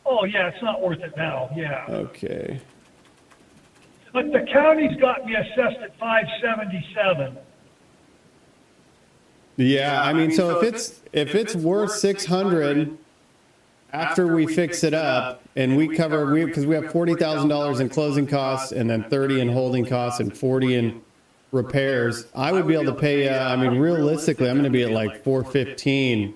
Oh, yeah, it's not worth it now, yeah. Okay. But the county's got me assessed at 577. Yeah, I mean, so if it's worth 600 after we fix it up and we cover, because we have $40,000 in closing costs and then 30 in holding costs and 40 in repairs, I would be able to pay, I mean, realistically, I'm going to be at like 415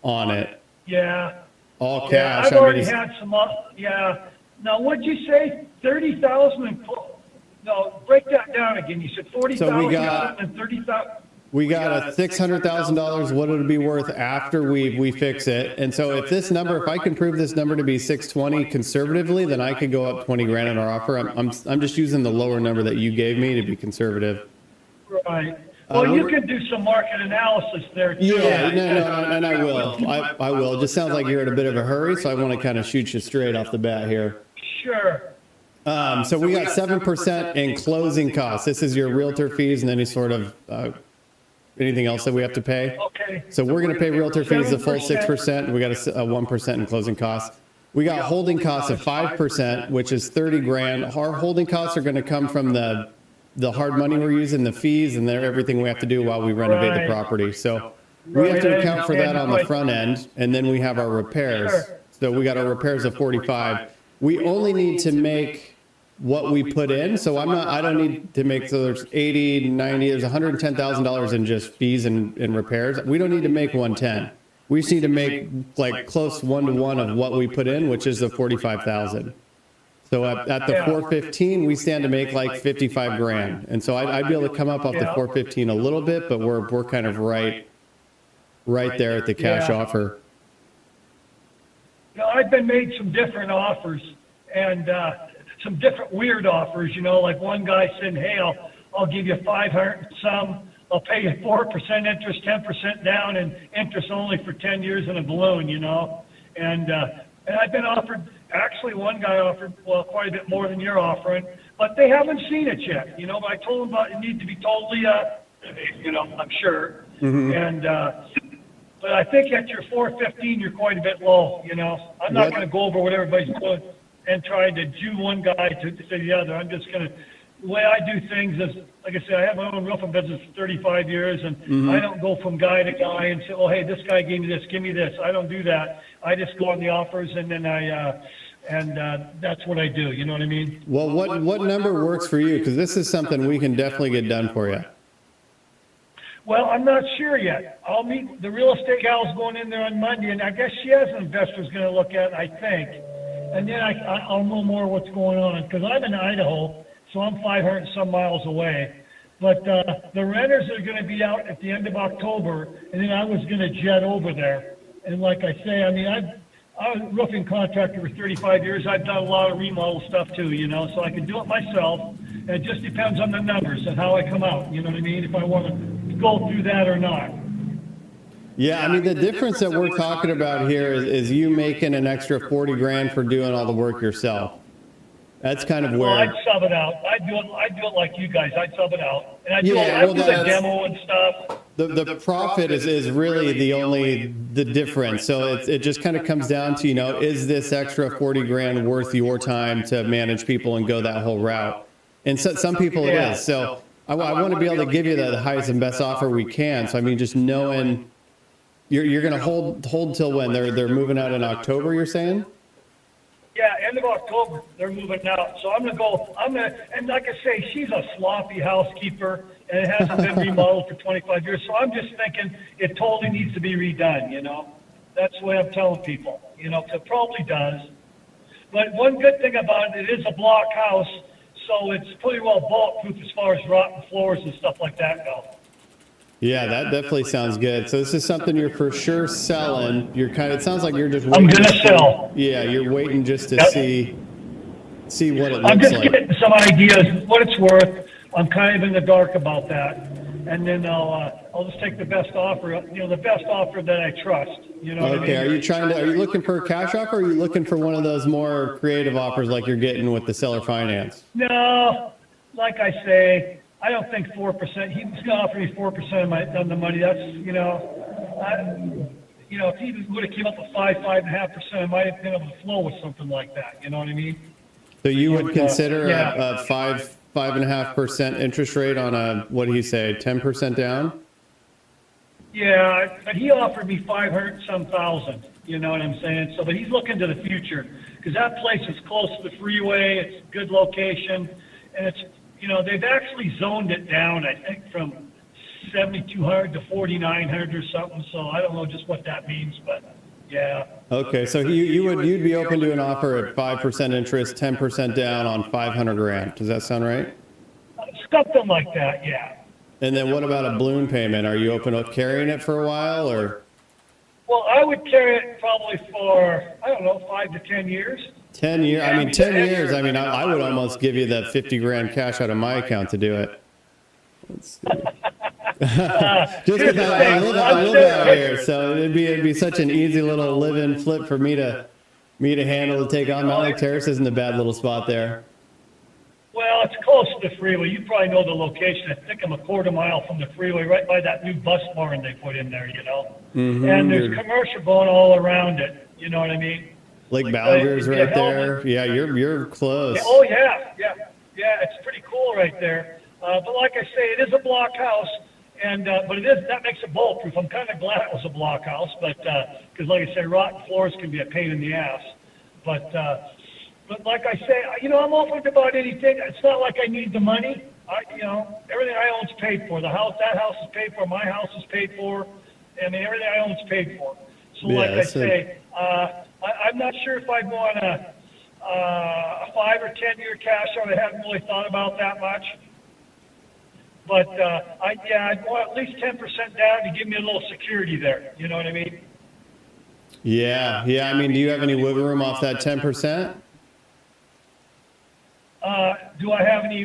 on it. Yeah. All Yeah, cash. I've I mean, already it's- had some, yeah. Now, what'd you say? 30,000 and, no, break that down again. You said 40,000 and 30,000? We got a $600,000 what it'll be worth after we fix it. And so if this number, if I can prove this number to be 620 conservatively, then I could go up 20 grand in our offer. I'm just using the lower number that you gave me to be conservative. Right. Well, you can do some market analysis there too. Yeah, no, and I will. I will. It just sounds like you're in a bit of a hurry, so I want to kind of shoot you straight off the bat here. Sure. So we got 7% in closing costs. This is your realtor fees and any sort of anything else that we have to pay. Okay. So we're going to pay realtor fees the full 6%. And we got a 1% in closing costs. We got holding costs of 5%, which is 30 grand. Our holding costs are going to come from the hard money we're using, the fees, and everything we have to do while we renovate the property. So we have to account for that on the front end, and then we have our repairs. So we got our repairs of 45. We only need to make what we put in. So I don't need to make, so there's 80, 90, there's $110,000 in just fees and repairs. We don't need to make 110. We just need to make like close 1-to-1 of what we put in, which is the 45,000. So at the 415, we stand to make like 55 grand. And so I'd be able to come up off the 415 a little bit, but we're kind of right there at the cash offer. You know, I've been made some different offers and some different weird offers, you know, like one guy said, hey, I'll give you 500 some, I'll pay you 4% interest, 10% down, and interest only for 10 years in a balloon, you know. And I've been offered, actually one guy offered, well, quite a bit more than you're offering, but they haven't seen it yet, you know. But I told them about it needs to be totally, you know, I'm sure. Mm-hmm. And but I think at your 415, you're quite a bit low, you know. I'm not going to go over what everybody's doing and trying to do one guy to the other. I'm just going to, the way I do things is, like I said, I have my own roofing business for 35 years, and I don't go from guy to guy and say, oh, hey, this guy gave me this, give me this. I don't do that. I just go on the offers, and then that's what I do. You know what I mean? Well, what number works for you? Because this is something we can definitely get done for you. Well, I'm not sure yet. I'll meet the real estate gal's going in there on Monday, and I guess she has an investor's going to look at it, I think. And then I'll know more what's going on, because I'm in Idaho, so I'm 500 some miles away. But the renters are going to be out at the end of October, and then I was going to jet over there. And like I say, I mean, I was a roofing contractor for 35 years. I've done a lot of remodel stuff too, you know, so I can do it myself. And it just depends on the numbers and how I come out, you know what I mean, if I want to go through that or not. Yeah, I mean, the difference that we're talking about here is you making an extra 40 grand for doing all the work yourself. That's kind of where. Well, I'd sub it out. I'd do it like you guys. I'd sub it out, and I'd do the demo and stuff. The profit is really the difference. So it just kind of comes down to, you know, is this extra 40 grand worth your time to manage people and go that whole route? And so, some people it is. So I want to be able to give you the highest and best offer we can. So I mean, just knowing you're going to hold till when they're moving out in October, you're saying? Yeah, end of October, they're moving out. So and like I say, she's a sloppy housekeeper, and it hasn't been remodeled for 25 years. So I'm just thinking it totally needs to be redone, you know. That's the way I'm telling people, you know, 'cause it probably does. But one good thing about it is a block house, so it's pretty well bulletproof as far as rotten floors and stuff like that go. Yeah, that definitely sounds good. So this is something you're for sure selling. It sounds like you're just waiting. I'm gonna sell. Yeah, you're waiting just to see what it looks like. I'm just getting some ideas, what it's worth. I'm kind of in the dark about that. And then I'll just take the best offer, you know, the best offer that I trust. You know what I mean? Are you looking for a cash offer, or are you looking for one of those more creative offers like you're getting with the seller finance? No, like I say, I don't think 4%. He was going to offer me 4% on the money. That's, you know, if he would have came up with 5.5%, I might have been able to flow with something like that. You know what I mean? So you would consider a 5.5% interest rate on a, what do you say, 10% down? Yeah, but he offered me 500-some thousand, you know what I'm saying? So, but he's looking to the future, because that place is close to the freeway, it's a good location, and it's, you know, they've actually zoned it down, I think, from 7,200 to 4,900 or something, so I don't know just what that means, but, yeah. Okay, so you'd be open to an offer at 5% interest, 10% down on 500 grand. Does that sound right? Something like that, yeah. And then what about a balloon payment? Are you open to carrying it for a while, or? Well, I would carry it probably for, I don't know, 5 to 10 years. 10 years? I mean, 10 years, I mean, I would almost give you that 50 grand cash out of my account to do it. Let's see. Just because I live out here, so it'd be such an easy little live-in flip for me to handle to take on. Mountain Lake Terrace isn't a bad little spot there. Well, it's close to the freeway. You probably know the location. I think I'm a quarter mile from the freeway, right by that new bus barn they put in there, you know? And there's commercial going all around it, you know what I mean? Lake Ballinger's right there. Yeah, you're close. Yeah, oh, yeah, it's pretty cool right there. But like I say, it is a block house, and but that makes it bulletproof. I'm kind of glad it was a block house, but because like I say, rotten floors can be a pain in the ass. But like I say, you know, I'm open to about anything. It's not like I need the money. You know, everything I own is paid for. That house is paid for. My house is paid for. I mean, everything I own is paid for. So like I say, I'm not sure if I'd want a 5 or 10 year cash out. I haven't really thought about that much. But I'd want at least 10% down to give me a little security there. You know what I mean? Yeah. I mean, do you have any wiggle room off that 10%? Do I have any?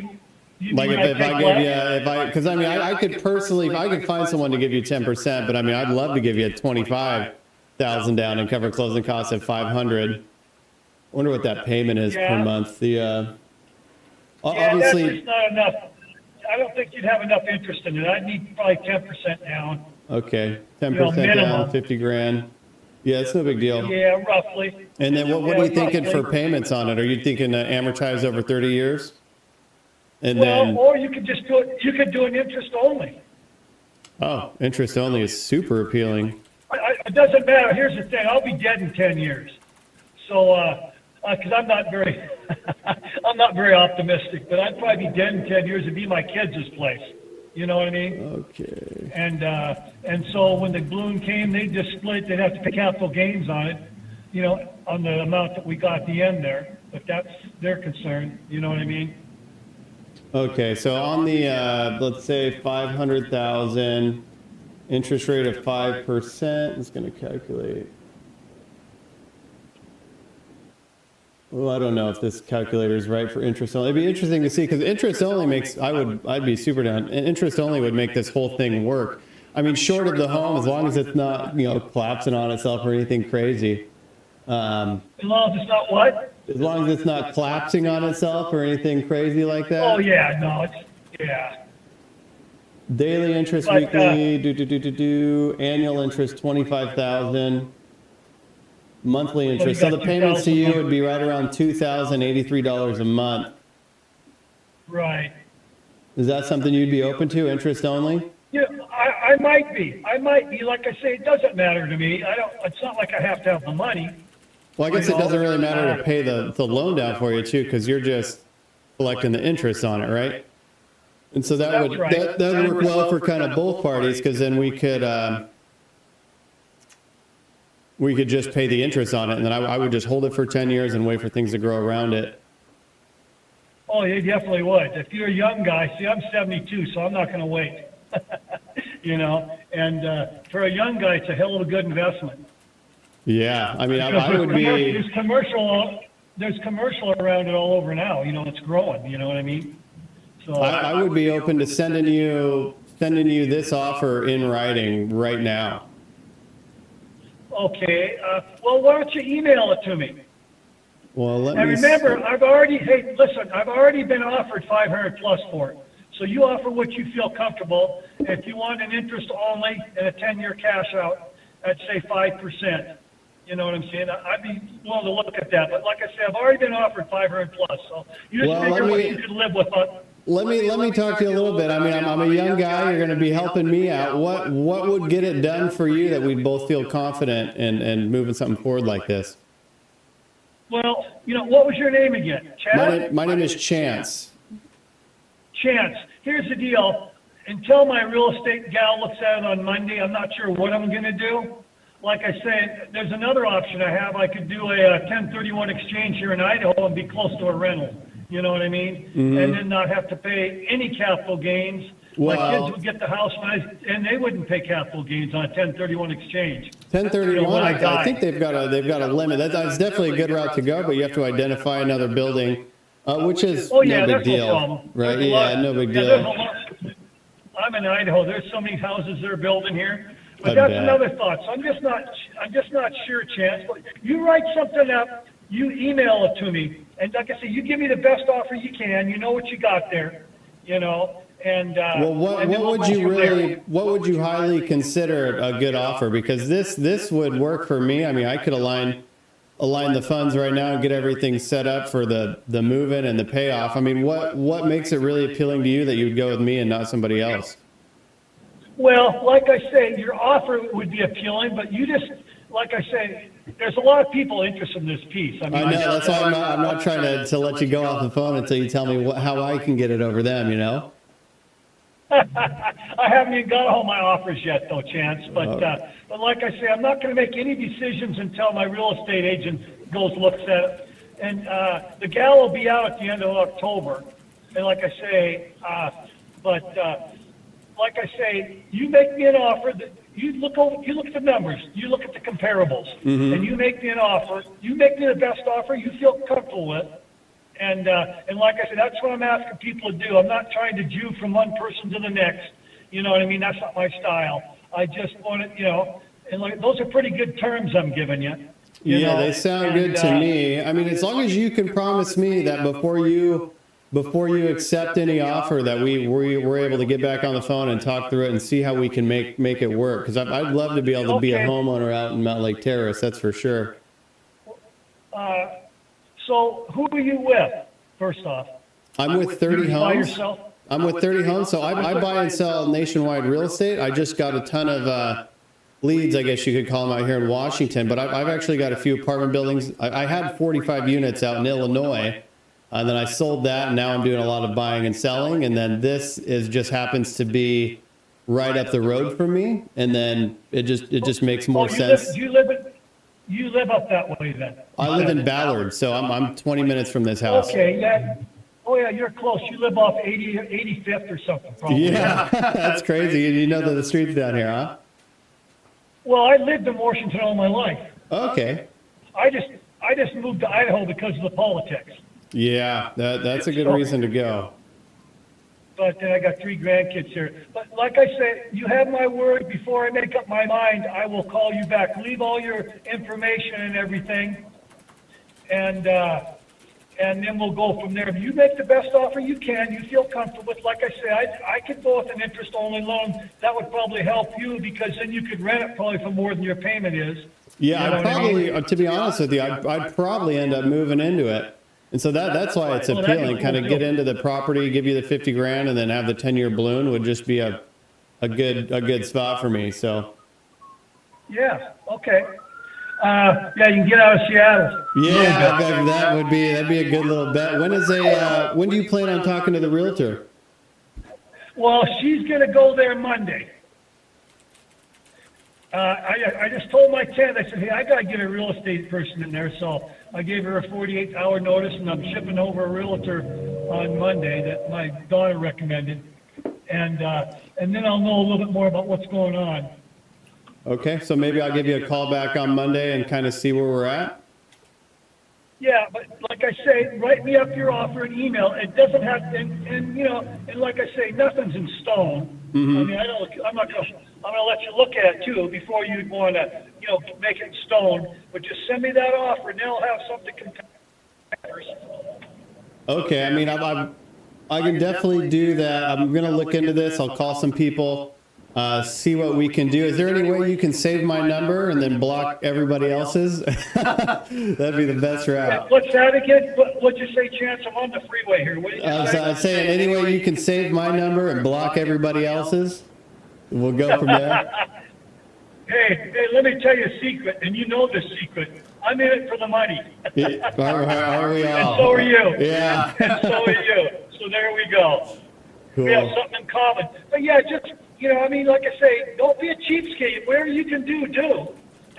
Like if I give you, because I mean, I could personally, if I could find someone to give you 10%, but I mean, I'd love to give you 25,000 down and cover closing costs at 500. I wonder what that payment is per month. Obviously, that's just not enough. I don't think you'd have enough interest in it. I'd need probably 10% down. Okay, 10% down, 50 grand. Yeah, it's no big deal. Yeah, roughly. And then what are you thinking for payments on it? Are you thinking amortize over 30 years? And then, or you could just do it. You could do an interest only. Oh, interest only is super appealing. It doesn't matter. Here's the thing. I'll be dead in 10 years. So, because I'm not very, I'm not very optimistic, but I'd probably be dead in 10 years. It'd be my kids' place. You know what I mean? Okay. And so when the balloon came, they just split. They'd have to pay capital gains on it, you know, on the amount that we got at the end there. But that's their concern. You know what I mean? Okay, so on the let's say 500,000, interest rate of 5%. It's going to calculate. Well, I don't know if this calculator is right for interest only. It'd be interesting to see because interest only makes, I'd be super down. And interest only would make this whole thing work. I mean, short of the home, as long as it's not, you know, collapsing on itself or anything crazy. As long as it's not what? As long as it's not collapsing on itself or anything crazy like that. Oh yeah, no, yeah. Daily interest weekly, annual interest 25,000. Monthly interest. So the payments to you would be right around $2,083 a month. Right. Is that something you'd be open to, interest only? Yeah, I might be. Like I say, it doesn't matter to me. It's not like I have to have the money. Well, I guess it doesn't really matter to pay the loan down for you too, because you're just collecting the interest on it, right? And so that would work well for kind of both parties, because then we could just pay the interest on it, and then I would just hold it for 10 years and wait for things to grow around it. Oh, you definitely would. If you're a young guy, see, I'm 72, so I'm not going to wait. You know, and for a young guy, it's a hell of a good investment. Yeah, I mean, I would be. There's commercial around it all over now. You know, it's growing. You know what I mean? So I would be open to sending you this offer in writing right now. Okay. Well, why don't you email it to me? Well, let and me. Remember, I've already been offered 500 plus for it. So you offer what you feel comfortable. If you want an interest only and a 10-year cash out, I'd say 5%. You know what I'm saying? I'd be willing to look at that. But like I said, I've already been offered 500 plus. So you just figure what you could live with. let me talk to you a little bit. I mean, I'm a young guy. You're going to be helping me out. What would get it done for you that we'd both feel confident in moving something forward like this? Well, what was your name again? Chad? My name is Chance. Chance. Here's the deal. Until my real estate gal looks at it on Monday, I'm not sure what I'm going to do. Like I said, there's another option I have. I could do a 1031 exchange here in Idaho and be close to a rental. You know what I mean? Mm-hmm. And then not have to pay any capital gains. My kids would get the house and they wouldn't pay capital gains on a 1031 exchange. 1031, I think they've got a limit. That's definitely a good route to go, but you have to identify another building, which is no big deal. Right? Yeah, no big deal. I'm in Idaho. There's so many houses they're building here. But that's another thought. So I'm just not sure, Chance. But you write something up, you email it to me, and like I said, you give me the best offer you can. You know what you got there, And well, what would you highly consider a good offer? Because this would work for me. I mean, I could align the funds right now and get everything set up for the move-in and the payoff. I mean, what makes it really appealing to you that you would go with me and not somebody else? Well, like I say, your offer would be appealing, but you just, like I say, there's a lot of people interested in this piece. I know, that's why I'm not trying to let you go off the phone until you tell me how I can get it over them, I haven't even got all my offers yet, though, Chance. But like I say, I'm not going to make any decisions until my real estate agent looks at it. And the gal will be out at the end of October. And like I say, like I say, you make me an offer that you look at the numbers, you look at the comparables, and you make me an offer. You make me the best offer you feel comfortable with. And like I said, that's what I'm asking people to do. I'm not trying to Jew from one person to the next. You know what I mean? That's not my style. I just want it, and like those are pretty good terms I'm giving you. Yeah, they sound good to me. I mean, as long as you can promise me that before you accept any offer that we're able to get back on the phone and talk through it and see how we can make it work. Because I'd love to be able to be a homeowner out in Mountain Lake Terrace, that's for sure. So who are you with, first off? I'm with 30 Homes. I'm with 30 Homes, so I buy and sell nationwide real estate. I just got a ton of leads, I guess you could call them, out here in Washington. But I've actually got a few apartment buildings. I had 45 units out in Illinois. And then I sold that, and now I'm doing a lot of buying and selling. And then this just happens to be right up the road from me. And then it just makes more sense. You live up that way then? I live in Ballard, so I'm 20 minutes from this house. Okay, yeah. Oh yeah, you're close. You live off 85th or something, probably. Yeah, that's crazy. You know the streets down here, huh? Well, I lived in Washington all my life. Okay. I just moved to Idaho because of the politics. Yeah, that's a good reason to go. But then I got 3 grandkids here. But like I said, you have my word. Before I make up my mind, I will call you back. Leave all your information and everything, and then we'll go from there. If you make the best offer you can, you feel comfortable with. Like I say, I could go with an interest-only loan. That would probably help you because then you could rent it probably for more than your payment is. Yeah, I'd probably, to be honest with you, I'd probably end up moving into it. And so that's why it's appealing. Kind of get into the property, give you the 50 grand, and then have the 10-year balloon would just be a good spot for me. So. Yeah. Okay. Yeah, you can get out of Seattle. Yeah, that'd be a good little bet. When do you plan on talking to the realtor? Well, she's gonna go there Monday. I just told my tenant, I said, hey, I got to get a real estate person in there. So I gave her a 48-hour notice, and I'm shipping over a realtor on Monday that my daughter recommended. And then I'll know a little bit more about what's going on. Okay, so maybe I'll give you a call back on Monday and kind of see where we're at. Yeah, but like I say, write me up your offer and email. It doesn't have, and like I say, nothing's in stone. Mm-hmm. I mean, I'm gonna let you look at it too before you'd want to, make it in stone. But just send me that offer, and then I'll have something to compare. Okay, I mean, I can definitely do that. I'm gonna look into this. I'll call some people. see what we can do. Is there any way you can save my number and then block everybody else's? That'd be the best route. What's that again? What'd you say, Chance? I'm on the freeway here. What did you say? I'm saying any way you can save my number and block everybody else's. We'll go from there. Hey, let me tell you a secret, and you know this secret. I'm in it for the money. Are we all? And so are you. Yeah. And so are you. So there we go. Cool. We have something in common. But yeah, just, I mean, like I say, don't be a cheapskate. Whatever you can do. And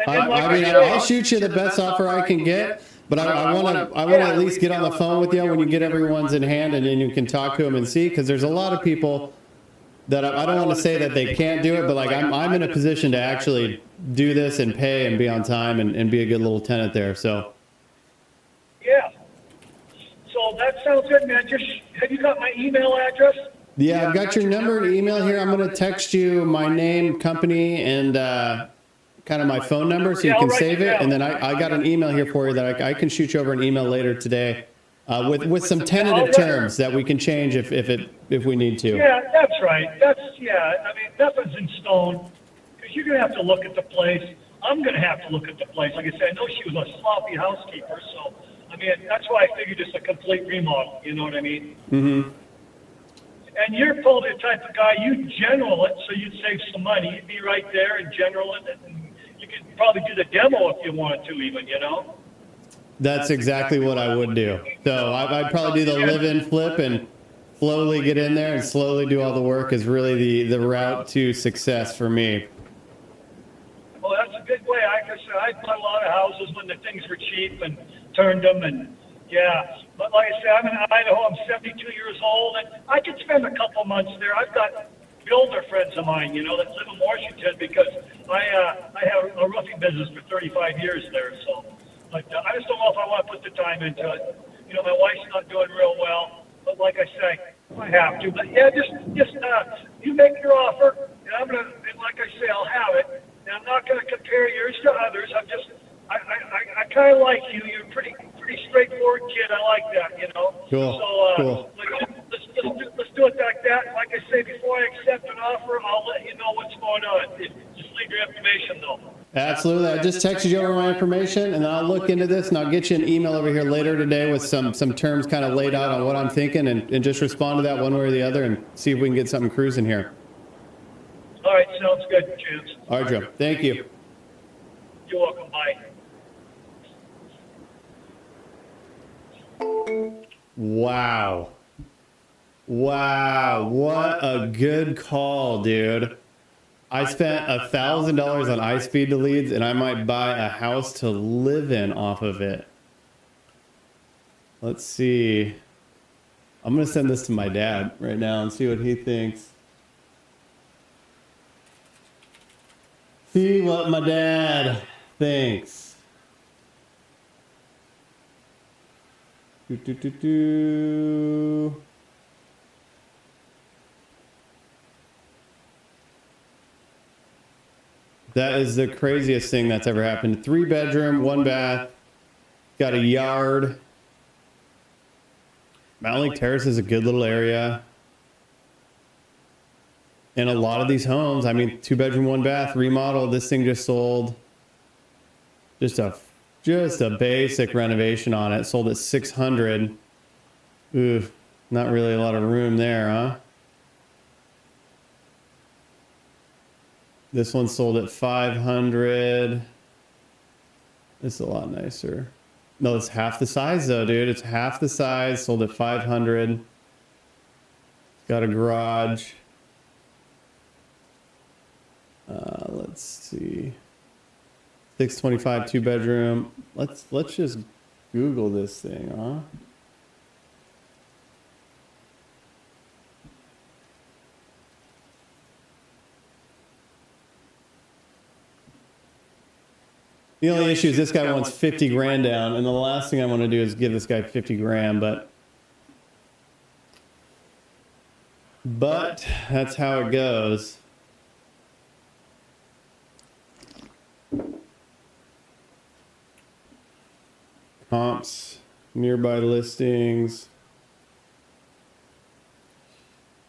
then, I'll shoot you the best offer I can get, but I want to at least get on the phone with you when you get everyone's in hand, and then you can talk to them and see, because there's a lot of people that I don't want to say that they can't do it, but like I'm in a position to actually do this and pay and be on time and be a good little tenant there. So. Yeah. So that sounds good, man. Have you got my email address? Yeah, I've got your number and email here. I'm going to text you my name, company, and kind of my phone number so you can save it. And then I got an email here for you that I can shoot you over an email later today with some tentative terms that we can change if we need to. Yeah, that's right. I mean, nothing's in stone, because you're going to have to look at the place. I'm going to have to look at the place. Like I said, I know she was a sloppy housekeeper, so, I mean, that's why I figured it's a complete remodel, you know what I mean? Mm-hmm. And you're probably the type of guy, you general it, so you'd save some money. You'd be right there and general it, and you could probably do the demo if you wanted to even, That's exactly what I would do. So I'd probably do the live-in flip and slowly get in there and slowly do all the work is really the route to success for me. Well, that's a good way. Like I said, I bought a lot of houses when the things were cheap and turned them, and yeah. But like I said, I'm in Idaho. I'm 72 years old, and I could spend a couple months there. I've got builder friends of mine, that live in Washington, because I have a roofing business for 35 years there. So, but I just don't know if I want to put the time into it. My wife's not doing real well, but like I say, I have to. But yeah, just you make your offer, and and like I say, I'll have it. And I'm not gonna compare yours to others. I kind of like you. You're a pretty straightforward kid. I like that, Cool. So Cool. let's do it like that. Like I say, before I accept an offer, I'll let you know what's going on. Just leave your information though. Absolutely. I just texted you over my information, and then I'll look into this, and I'll get you an email over here later today with some terms kind of laid out on what I'm thinking, and just respond to that one way or the other and see if we can get something cruising here. All right, sounds good, Chance. All right, Joe. Thank you. You're welcome. Bye. Wow. What a good call, dude. I spent $1,000 on iSpeedtoLeads, and I might buy a house to live in off of it. Let's see. I'm going to send this to my dad right now and see what he thinks. See what my dad thinks. That is the craziest thing that's ever happened. 3-bedroom, 1 bath, got a yard. Mountain Lake Terrace is a good little area. And a lot of these homes, I mean, 2-bedroom, 1 bath, remodeled. This thing just sold. Just a basic renovation on it. Sold at $600. Ooh, not really a lot of room there, huh? This one sold at $500. This is a lot nicer. No, it's half the size though, dude. It's half the size. Sold at $500. Got a garage. Let's see. 625 2-bedroom. Let's just Google this thing, huh? The only issue is this guy wants 50 grand down, and the last thing I want to do is give this guy 50 grand, but that's how it goes. Comps, nearby listings.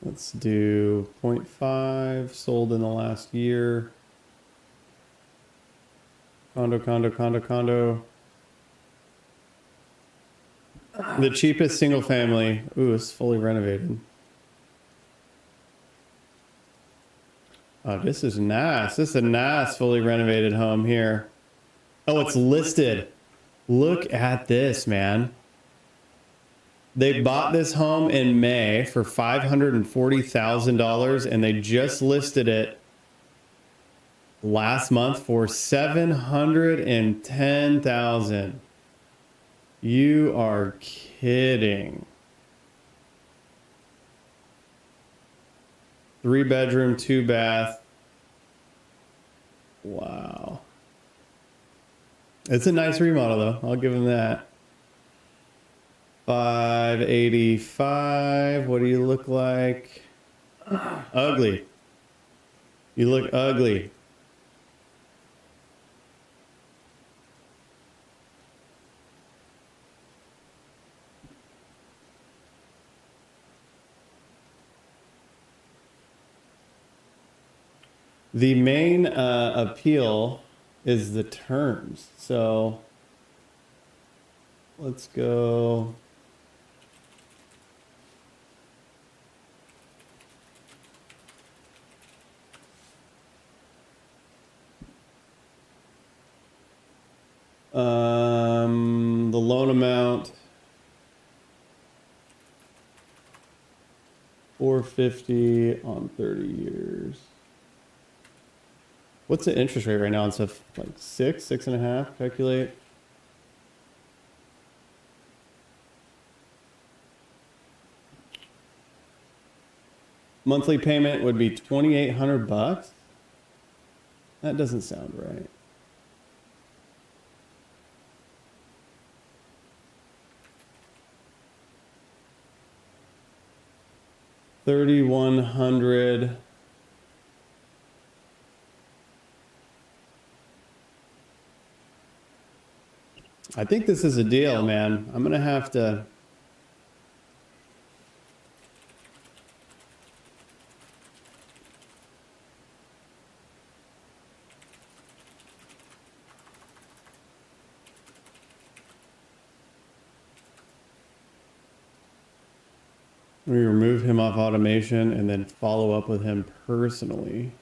Let's do 0.5 sold in the last year. Condo. The cheapest single family. Ooh, it's fully renovated. Oh, this is nice. This is a nice fully renovated home here. Oh, it's listed. Look at this, man. They bought this home in May for $540,000 and they just listed it last month for $710,000. You are kidding. 3-bedroom, 2-bath. Wow. It's a nice remodel though. I'll give them that. 585. What do you look like? Ugly. You look ugly. The main appeal is the terms. So let's go. The loan amount, $450 on 30 years. What's the interest rate right now on stuff? Like 6.5? Calculate. Monthly payment would be $2,800. That doesn't sound right. $3,100. I think this is a deal, man. I'm gonna have to. We remove him off automation and then follow up with him personally.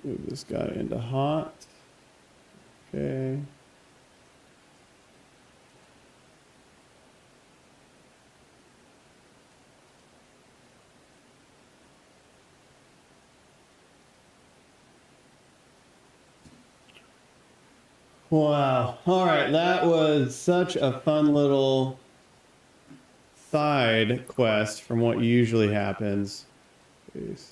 Move this guy into hot. Okay. Wow. All right. That was such a fun little side quest from what usually happens. Jeez.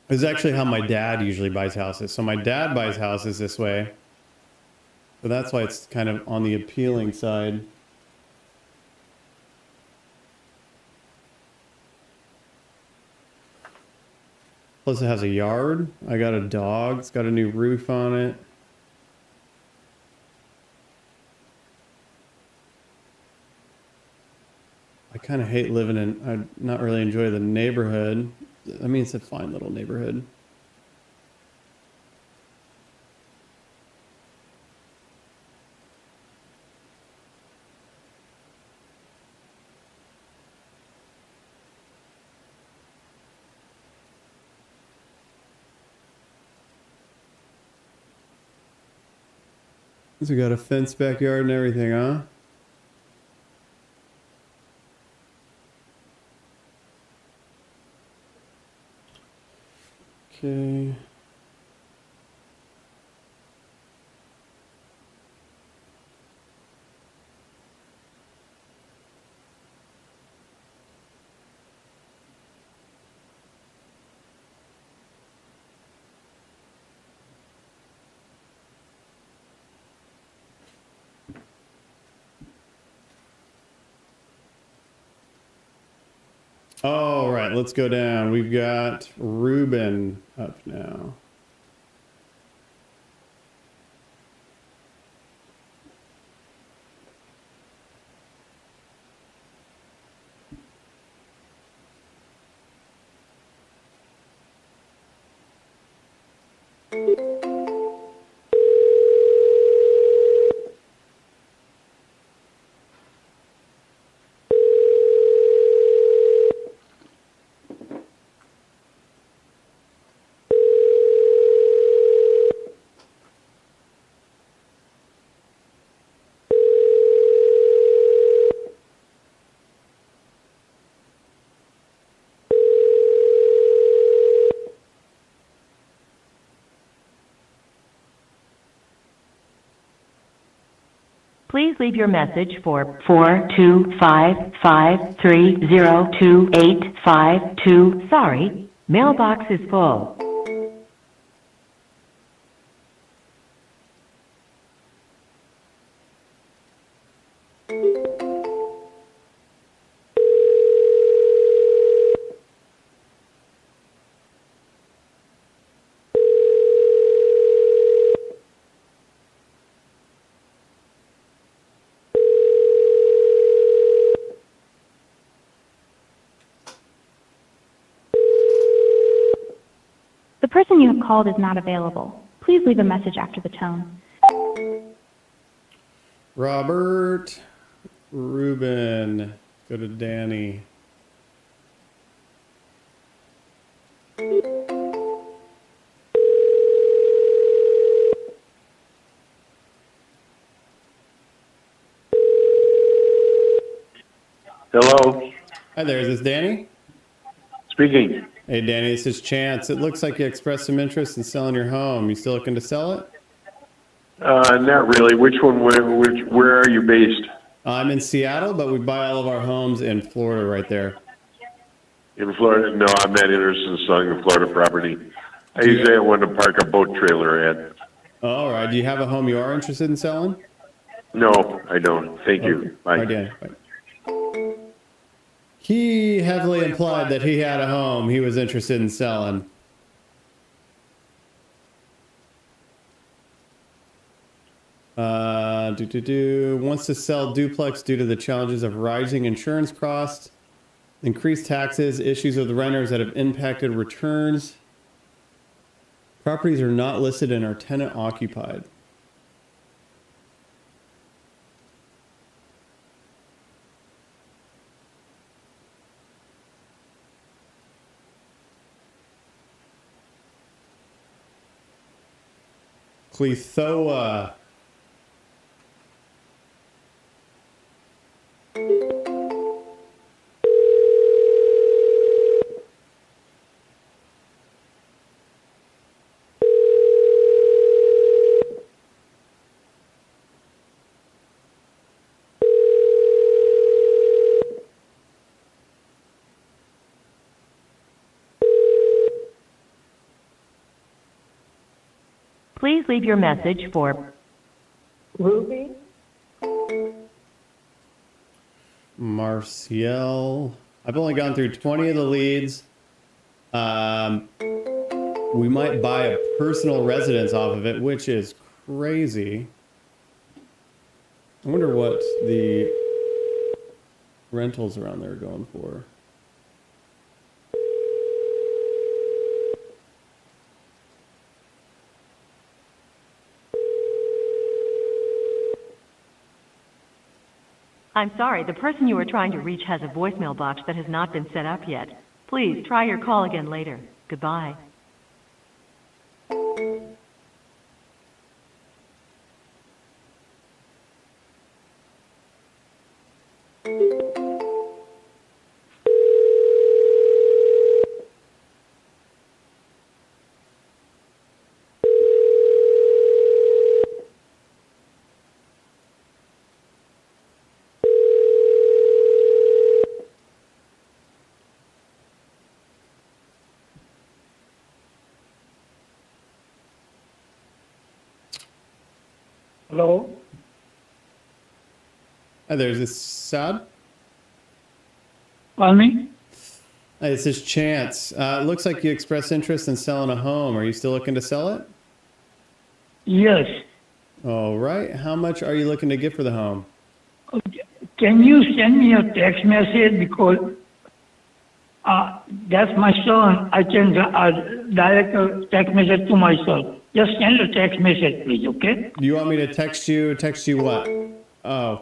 It's actually how my dad usually buys houses. So my dad buys houses this way. So that's why it's kind of on the appealing side. Plus it has a yard. I got a dog. It's got a new roof on it. I kind of hate living in, I not really enjoy the neighborhood. I mean, it's a fine little neighborhood. So we got a fenced backyard and everything, huh? Okay. All right, let's go down. We've got Ruben up now. Please leave your message for 42553028552. Sorry, mailbox is full. The person you have called is not available. Please leave a message after the tone. Robert, Ruben, go to Danny. Hello. Hi there, is this Danny? Speaking. Hey Danny, this is Chance. It looks like you expressed some interest in selling your home. You still looking to sell it? Not really. Which one? Where are you based? I'm in Seattle, but we buy all of our homes in Florida right there. In Florida? No, I'm not interested in selling a Florida property. I usually want to park a boat trailer at. All right. Do you have a home you are interested in selling? No, I don't. Thank you. Bye. All right, Danny. Bye. He heavily implied that he had a home he was interested in selling. Wants to sell duplex due to the challenges of rising insurance costs, increased taxes, issues with renters that have impacted returns. Properties are not listed and are tenant occupied. Clethoa. Please leave your message for Ruby? Marciel. I've only gone through 20 of the leads. We might buy a personal residence off of it, which is crazy. I wonder what the rentals around there are going for. I'm sorry, the person you are trying to reach has a voicemail box that has not been set up yet. Please try your call again later. Goodbye. Hello? Hi there, is this Saad? Pardon me? This is Chance. It looks like you expressed interest in selling a home. Are you still looking to sell it? Yes. All right. How much are you looking to get for the home? Can you send me a text message because that's my son. I can direct a text message to myself. Just send a text message, please, okay? Do you want me to text you? Text you what? Oh.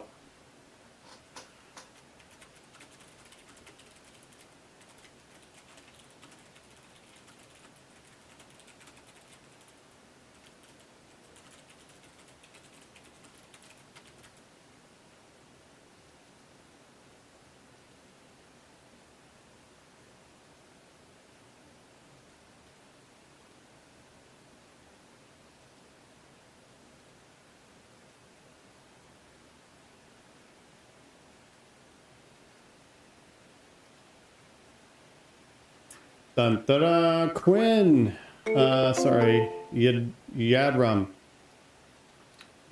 Dun, dun, dun, Quinn. Sorry. Yadram.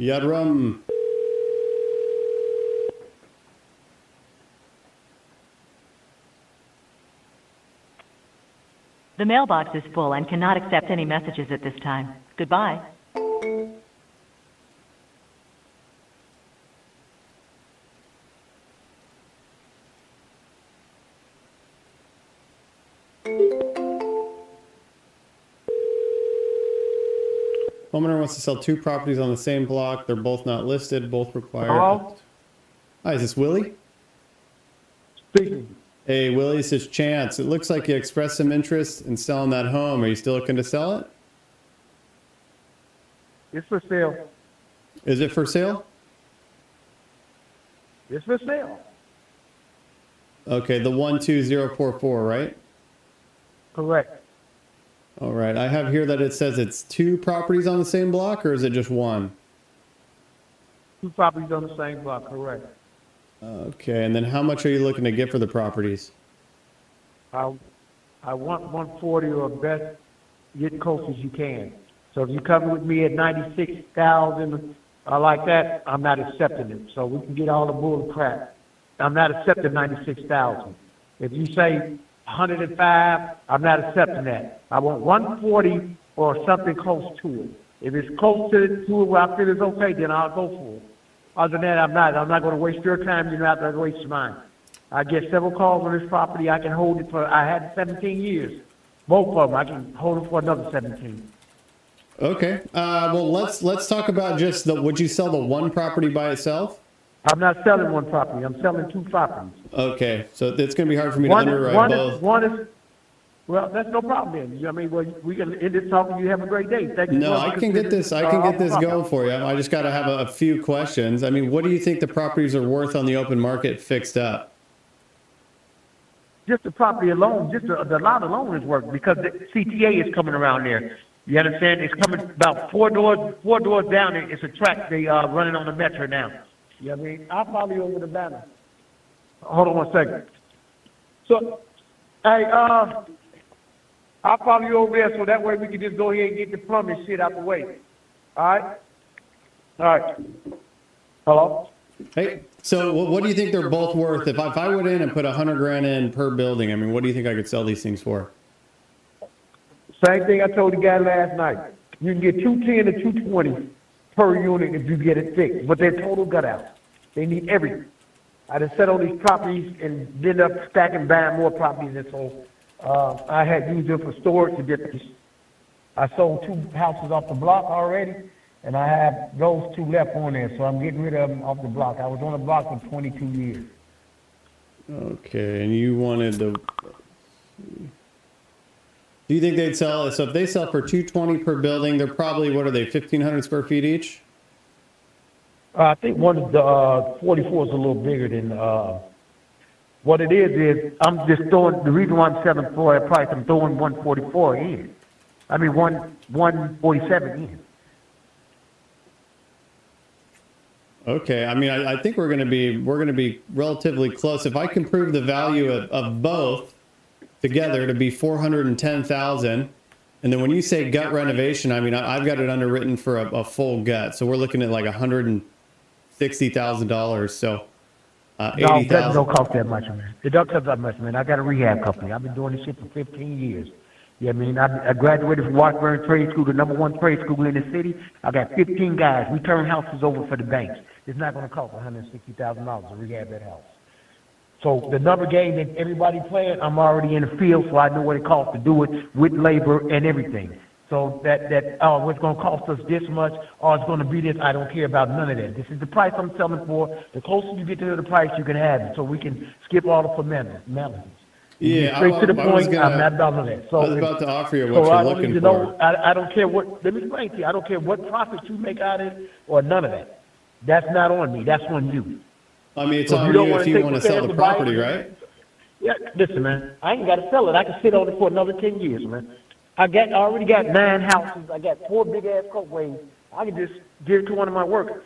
Yadram. The mailbox is full and cannot accept any messages at this time. Goodbye. Homeowner wants to sell 2 properties on the same block. They're both not listed. Both require... Hello? Hi, is this Willie? Speaking. Hey, Willie, this is Chance. It looks like you expressed some interest in selling that home. Are you still looking to sell it? It's for sale. Is it for sale? It's for sale. Okay, the 12044, right? Correct. All right. I have here that it says it's 2 properties on the same block, or is it just 1? 2 properties on the same block, correct. Okay, and then how much are you looking to get for the properties? I want 140 or best, get close as you can. So if you come with me at 96,000, like that, I'm not accepting it. So we can get all the bull crap. I'm not accepting 96,000. If you say 105, I'm not accepting that. I want 140 or something close to it. If it's close to it where I feel it's okay, then I'll go for it. Other than that, I'm not going to waste your time. You're not going to waste mine. I get several calls on this property. I can hold it for, I had it 17 years. Both of them, I can hold it for another 17. Okay. Well, let's talk about just would you sell the 1 property by itself? I'm not selling 1 property. I'm selling 2 properties. Okay. So it's going to be hard for me to underwrite both. One is, well, that's no problem then. I mean, well, we can end this talking. You have a great day. Thank you. No, I can get this going for you. I just got to have a few questions. I mean, what do you think the properties are worth on the open market fixed up? Just the property alone, just the lot alone is worth, because the CTA is coming around there. You understand? It's coming about 4 doors down there. It's a track they running on the metro now. You know what I mean? I'll follow you over the banner. Hold on 1 second. So, hey, I'll follow you over there so that way we can just go ahead and get the plumbing shit out the way. All right? All right. Hello? Hey, so what do you think they're both worth? If I went in and put $100,000 in per building, I mean, what do you think I could sell these things for? Same thing I told the guy last night. You can get 210 to 220 per unit if you get it fixed, but they're total gut out. They need everything. I just set on these properties and ended up stacking, buying more properties, and so I had used them for storage and different. I sold 2 houses off the block already, and I have those 2 left on there, so I'm getting rid of them off the block. I was on the block for 22 years. Okay, and you wanted the... Do you think they'd sell? So if they sell for $220 per building, they're probably, what are they, 1,500 square feet each? I think one of the 44 is a little bigger than what it is I'm just throwing, the reason why I'm selling for that price, I'm throwing 144 in. I mean 147 in. Okay, I mean I think we're gonna be relatively close. If I can prove the value of both together to be $410,000, and then when you say gut renovation, I mean I've got it underwritten for a full gut, so we're looking at like $160,000. So No, that 80,000. don't cost that much, man. It don't cost that much, man. I got a rehab company. I've been doing this shit for 15 years. Yeah, I mean, I graduated from Washburn Trade School, the #1 trade school in the city. I got 15 guys. We turn houses over for the banks. It's not going to cost $160,000 to rehab that house. So the number game that everybody playing, I'm already in the field, so I know what it costs to do it with labor and everything. So what's going to cost us this much, or it's going to be this, I don't care about none of that. This is the price I'm selling for. The closer you get to the price, you can have it, so we can skip all the formalities. Yeah, Straight to the point, gonna, I'm not about none of that. So I was about to offer you what so you're I don't looking even for. know, I don't care what, let me explain to you, I don't care what profit you make out of it, or none of that. That's not on me, that's on you. I mean, it's So on you don't you wanna if you take want to the sell the chance to buy property, it. right? Yeah, listen, man, I ain't got to sell it. I can sit on it for another 10 years, man. I already got 9 houses. I got 4 big-ass courtways. I can just give it to one of my workers.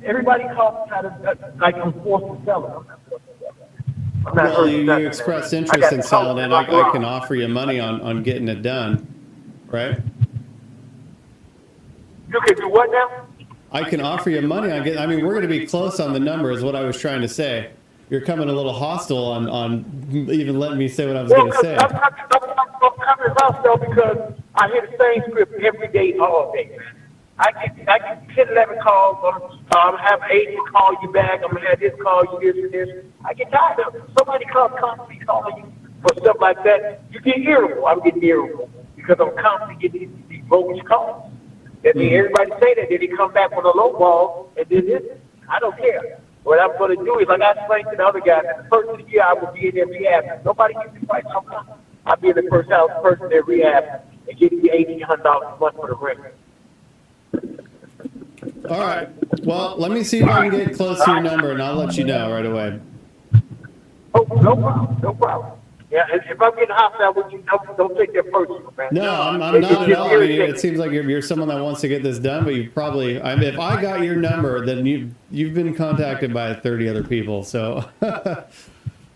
Everybody calls try to, like I'm forced to sell it. Well, you expressed interest in selling it. I can offer you money on getting it done, right? You can do what now? I can offer you money on getting. I mean, we're going to be close on the number, is what I was trying to say. You're coming a little hostile on even letting me say what I was going to say. I'm coming hostile because I hear the same script every day, all day, man. I get 10, 11 calls. I'm have an agent call you back. I'm gonna have this call you this and this. I get tired of it. Somebody constantly calling you for stuff like that. You get irritable. I'm getting irritable because I'm constantly getting these bogus calls. And then everybody say that, then they come back with a low ball and then this. I don't care. What I'm going to do is, like I explained to the other guys, the first of the year I will be in their rehab. Nobody gives me price on time. I'll be in the first house person in their rehab and give me $1,800 a month for the rent. All right. Well, let me see if I can get close to your number, and I'll let you know right away. Oh, no problem. No problem. Yeah, if I'm getting hostile with you, don't take that personal, man. No, I'm not at all. I mean, it seems like you're someone that wants to get this done, but you probably. I mean, if I got your number, then you've been contacted by 30 other people. So. Well,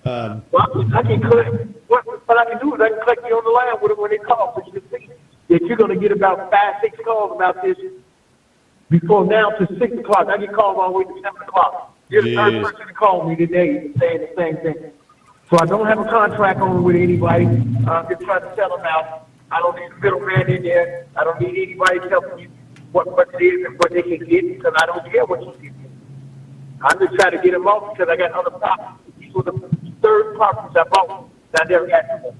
I can collect. What I can do is I can collect you on the line when they call, so you can see that you're going to get about 5, 6 calls about this before now to 6 o'clock. I get calls all the way to 7 o'clock. You're the third person to call me today saying the same thing. So I don't have a contract on with anybody. I'm just trying to sell them out. I don't need a middleman in there. I don't need anybody telling you what it is and what they can get because I don't care what you get. I'm just trying to get them off because I got other properties. These were the 3rd properties I bought that I never got to.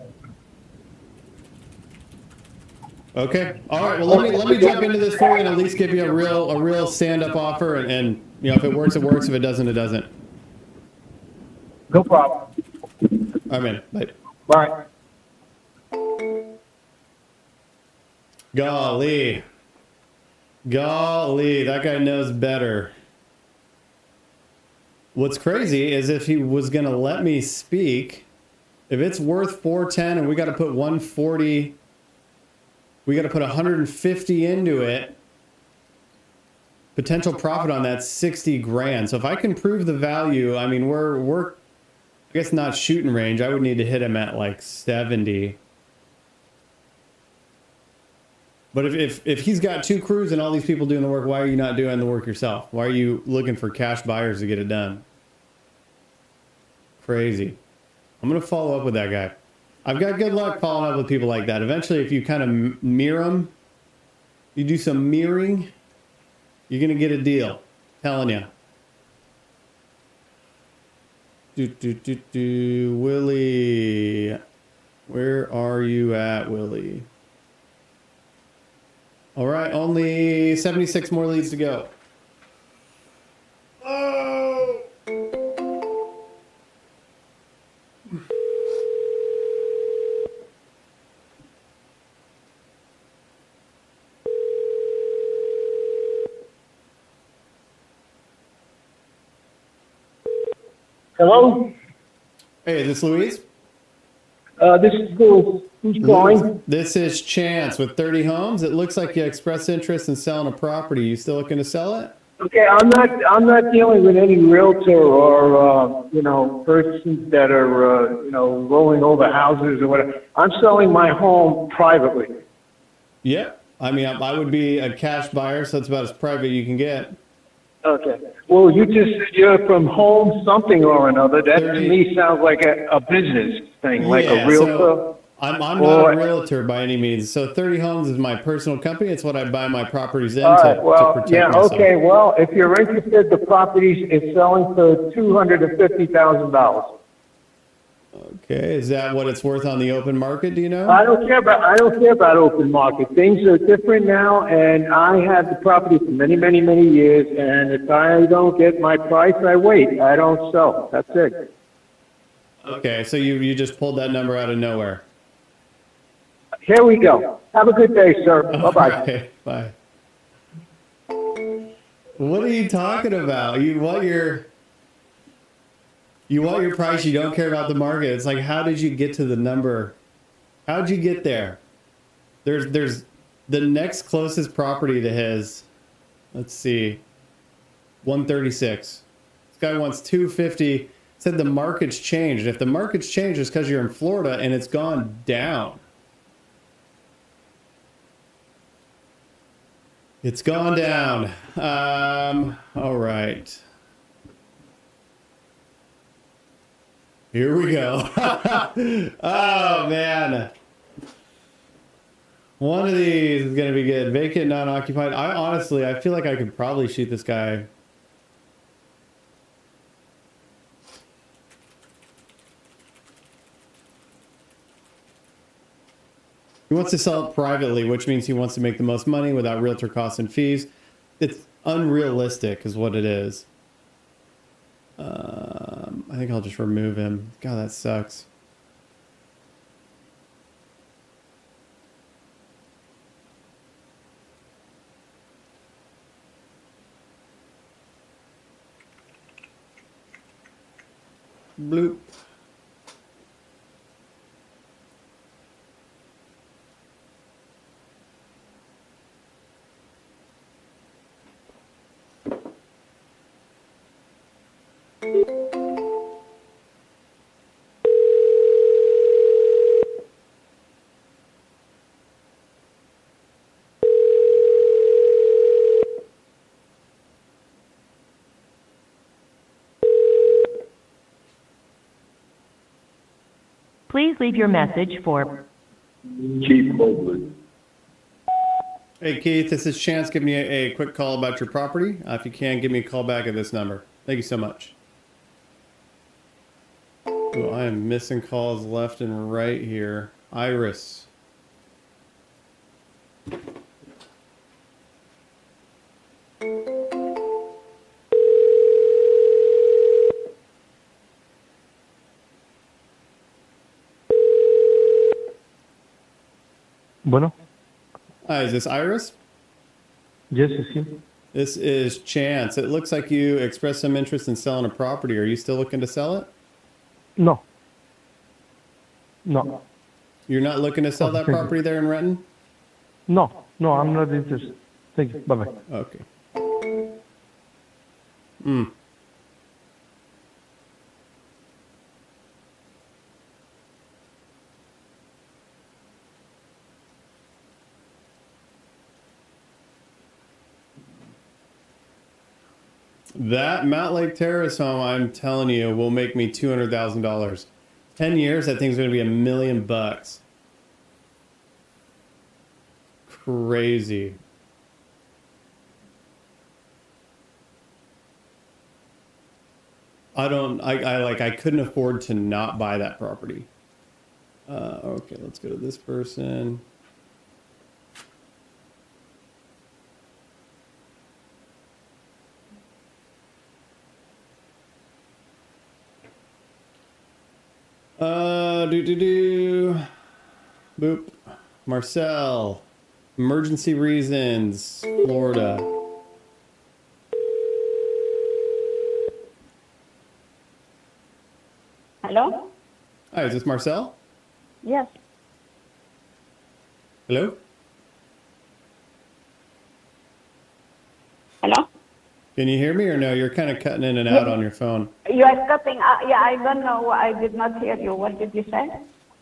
Okay. All right. Well, let me jump into this for you and at least give you a real stand-up offer, and you know, if it works, it works. If it doesn't, it doesn't. No problem. All right, man. Bye. Bye. Golly, that guy knows better. What's crazy is if he was going to let me speak, if it's worth 410 and we got to put 140, we got to put 150 into it. Potential profit on that 60 grand. So if I can prove the value, I mean, we're I guess not shooting range. I would need to hit him at like 70. But if he's got 2 crews and all these people doing the work, why are you not doing the work yourself? Why are you looking for cash buyers to get it done? Crazy. I'm going to follow up with that guy. I've got good luck following up with people like that. Eventually, if you kind of mirror them, you do some mirroring, you're going to get a deal. Telling you. Willie. Where are you at, Willie? All right, only 76 more leads to go. Oh! Hello? Hey, is this Louise? This is Bill. Who's calling? This is Chance with 30 Homes. It looks like you expressed interest in selling a property. You still looking to sell it? Okay, I'm not dealing with any realtor or persons that are rolling over houses or whatever. I'm selling my home privately. Yeah. I mean, I would be a cash buyer, so that's about as private you can get. Okay. Well, you just said you're from home something or another. That 30. to me sounds like a business thing, like a Yeah, realtor. so I'm not or- a realtor by any means. So 30 Homes is my personal company. It's what I buy my properties in All to, right. Well, protect yeah. myself. Okay. Well, if you're interested, the property is selling for $250,000. Okay, is that what it's worth on the open market? Do you know? I don't care about open market. Things are different now, and I had the property for many, many, many years. And if I don't get my price, I wait. I don't sell. That's it. Okay, so you just pulled that number out of nowhere. Here we go. Have a good day, sir. Bye-bye. Alright, bye. What are you talking about? You want your price, you don't care about the market. It's like, how did you get to the number? How'd you get there? There's the next closest property to his, let's see, 136. This guy wants 250. Said the market's changed. If the market's changed, it's because you're in Florida and it's gone down. It's gone down. All right. Here we go. Oh, man. One of these is going to be good. Vacant, non-occupied. I feel like I could probably shoot this guy. He wants to sell it privately, which means he wants to make the most money without realtor costs and fees. It's unrealistic is what it is. I think I'll just remove him. God, that sucks. Bloop. Please leave your message for Keith Mobley. Hey, Keith, this is Chance giving you a quick call about your property. If you can, give me a call back at this number. Thank you so much. Ooh, I am missing calls left and right here. Iris. Bueno. Hi, is this Iris? Yes, it's him. This is Chance. It looks like you expressed some interest in selling a property. Are you still looking to sell it? No. No. You're not looking to sell that thank you. property there in Renton? No, I'm not interested. Thank you. Bye-bye. Okay. Hmm. That Mount Lake Terrace home, I'm telling you, will make me $200,000. 10 years, that thing's going to be $1 million. Crazy. I couldn't afford to not buy that property. Okay, let's go to this person. Boop. Marcel. Emergency reasons. Florida. Hello? Hi, is this Marcel? Yes. Hello? Hello? Can you hear me or no? You're kind of cutting in and out on your phone. You are cutting. Yeah, I don't know. I did not hear you. What did you say?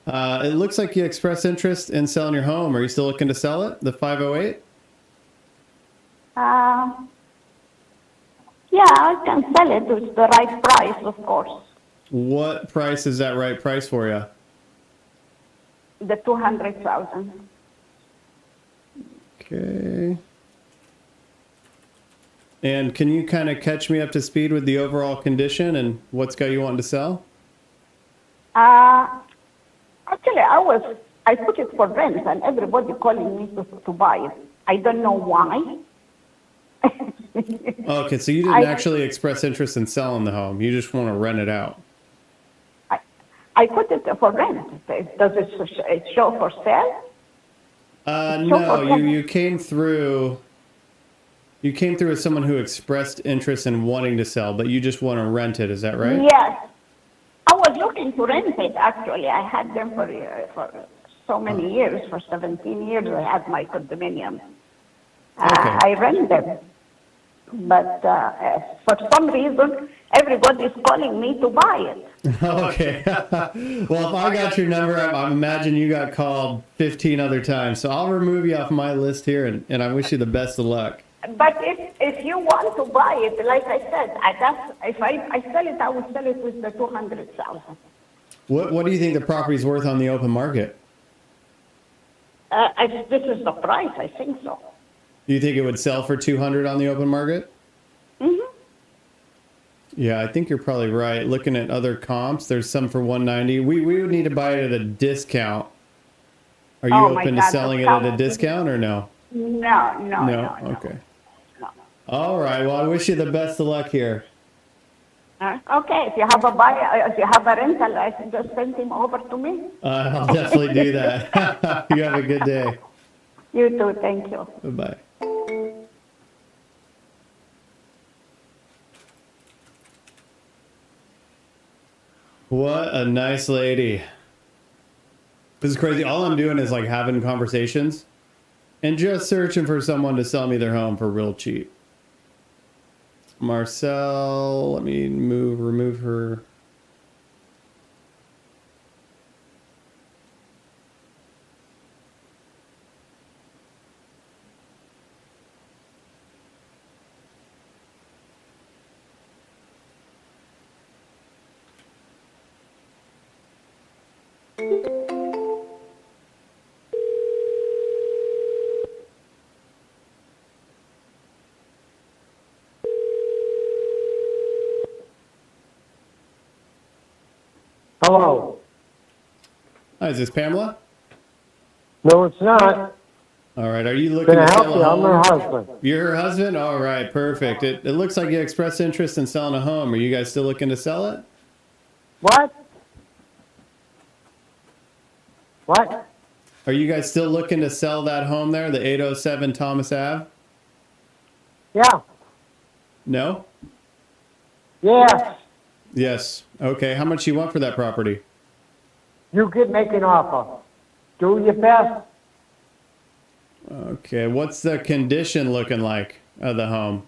It looks like you expressed interest in selling your home. Are you still looking to sell it? The 508? Yeah, I can sell it with the right price, of course. What price is that right price for you? The 200,000. Okay. And can you kind of catch me up to speed with the overall condition and what's got you wanting to sell? Actually, I put it for rent and everybody calling me to buy it. I don't know why. Okay, so you didn't actually express interest in selling the home. You just want to rent it out. I put it for rent. Does it show for sale? No, you came through. You came through as someone who expressed interest in wanting to sell, but you just want to rent it. Is that right? Yes. I was looking to rent it, actually. I had them for so many years. For 17 years, I had my condominium. I rent them. But for some reason, everybody's calling me to buy it. Okay. Well, if I got your number, I imagine you got called 15 other times. So I'll remove you off my list here, and I wish you the best of luck. But if you want to buy it, like I said, if I sell it, I will sell it with the 200,000. What do you think the property's worth on the open market? This is the price, I think so. Do you think it would sell for 200 on the open market? Mm-hmm. Yeah, I think you're probably right. Looking at other comps, there's some for 190. We would need to buy it at a discount. Are you open to selling it at a discount or no? No. Okay. All right. Well, I wish you the best of luck here. Okay. If you have a buyer, if you have a rental, I can just send him over to me. I'll definitely do that. You have a good day. You too. Thank you. Bye-bye. What a nice lady. This is crazy. All I'm doing is like having conversations and just searching for someone to sell me their home for real cheap. Marcel, let me remove her. Hello. Hi, is this Pamela? No, it's not. All right. Are you looking Can I to help sell a you? home? I'm her husband. You're her husband? All right. Perfect. It looks like you expressed interest in selling a home. Are you guys still looking to sell it? What? What? Are you guys still looking to sell that home there, the 807 Thomas Ave? Yeah. No? Yes. Yes. Okay. How much you want for that property? You could make an offer. Do your best. Okay. What's the condition looking like of the home?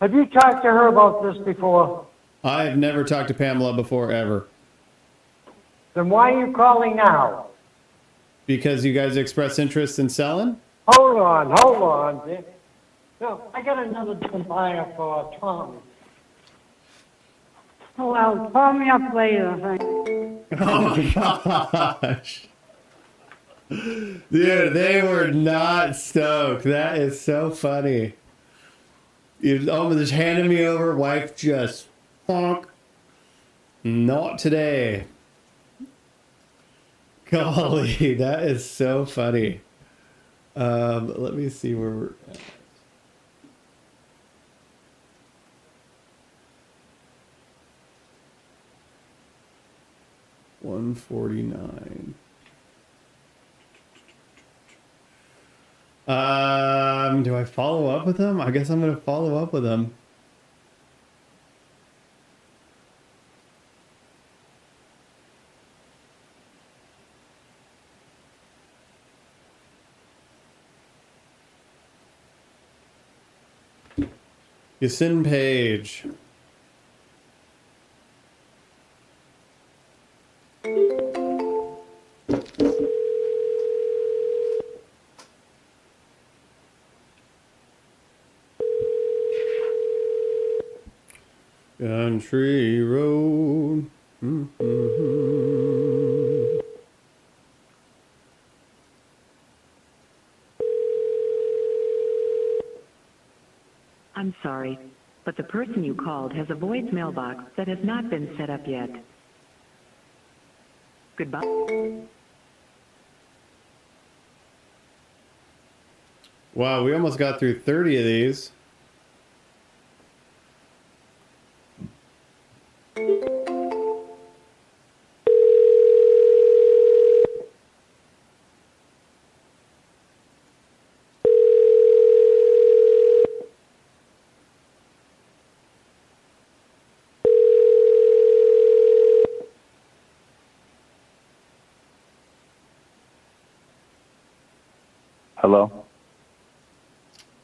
Have you talked to her about this before? I've never talked to Pamela before, ever. Then why are you calling now? Because you guys express interest in selling? Hold on. No, I got another buyer for Tommy. Oh, well, call me up later. Oh, gosh. Dude, they were not stoked. That is so funny. You almost just handed me over. Wife just, honk. Not today. Golly, that is so funny. Let me see where we're at. $149. Do I follow up with him? I guess I'm gonna follow up with him. Yasin Page. Country road. Mm-hmm. I'm sorry, but the person you called has a voicemail box that has not been set up yet. Goodbye. Wow, we almost got through 30 of these. Hello?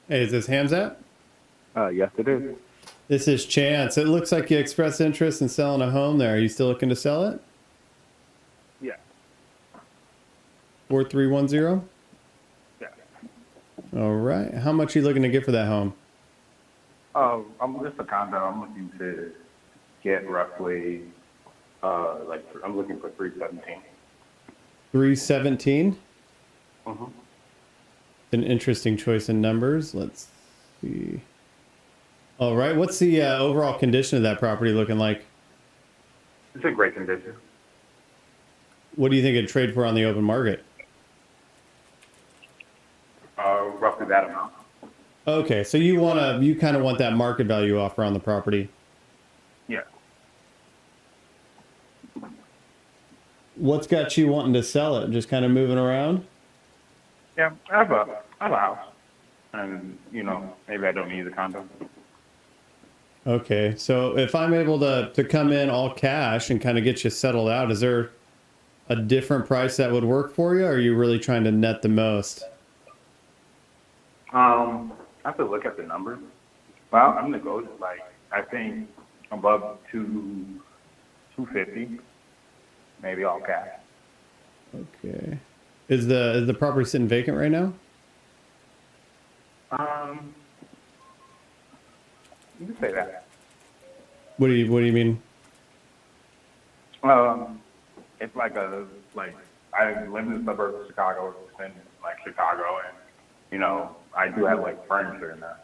Hey, is this Hamzat? Yes, it is. This is Chance. It looks like you expressed interest in selling a home there. Are you still looking to sell it? Yeah. 4310? Yeah. All right. How much are you looking to get for that home? I'm just a condo. I'm looking to get roughly, I'm looking for 317. 317? Mm-hmm. An interesting choice in numbers. Let's see. All right. What's the overall condition of that property looking like? It's in great condition. What do you think it'd trade for on the open market? Roughly that amount. Okay, so you kind of want that market value offer on the property. Yeah. What's got you wanting to sell it? Just kind of moving around? Yeah, I have a house. And, maybe I don't need the condo. Okay, so if I'm able to come in all cash and kind of get you settled out, is there a different price that would work for you, or are you really trying to net the most? I have to look at the numbers. Well, I'm gonna go I think above 250, maybe all cash. Okay. Is the property sitting vacant right now? You can say that. What do you mean? It's I live in the suburbs of Chicago, and Chicago, and I do have furniture in there.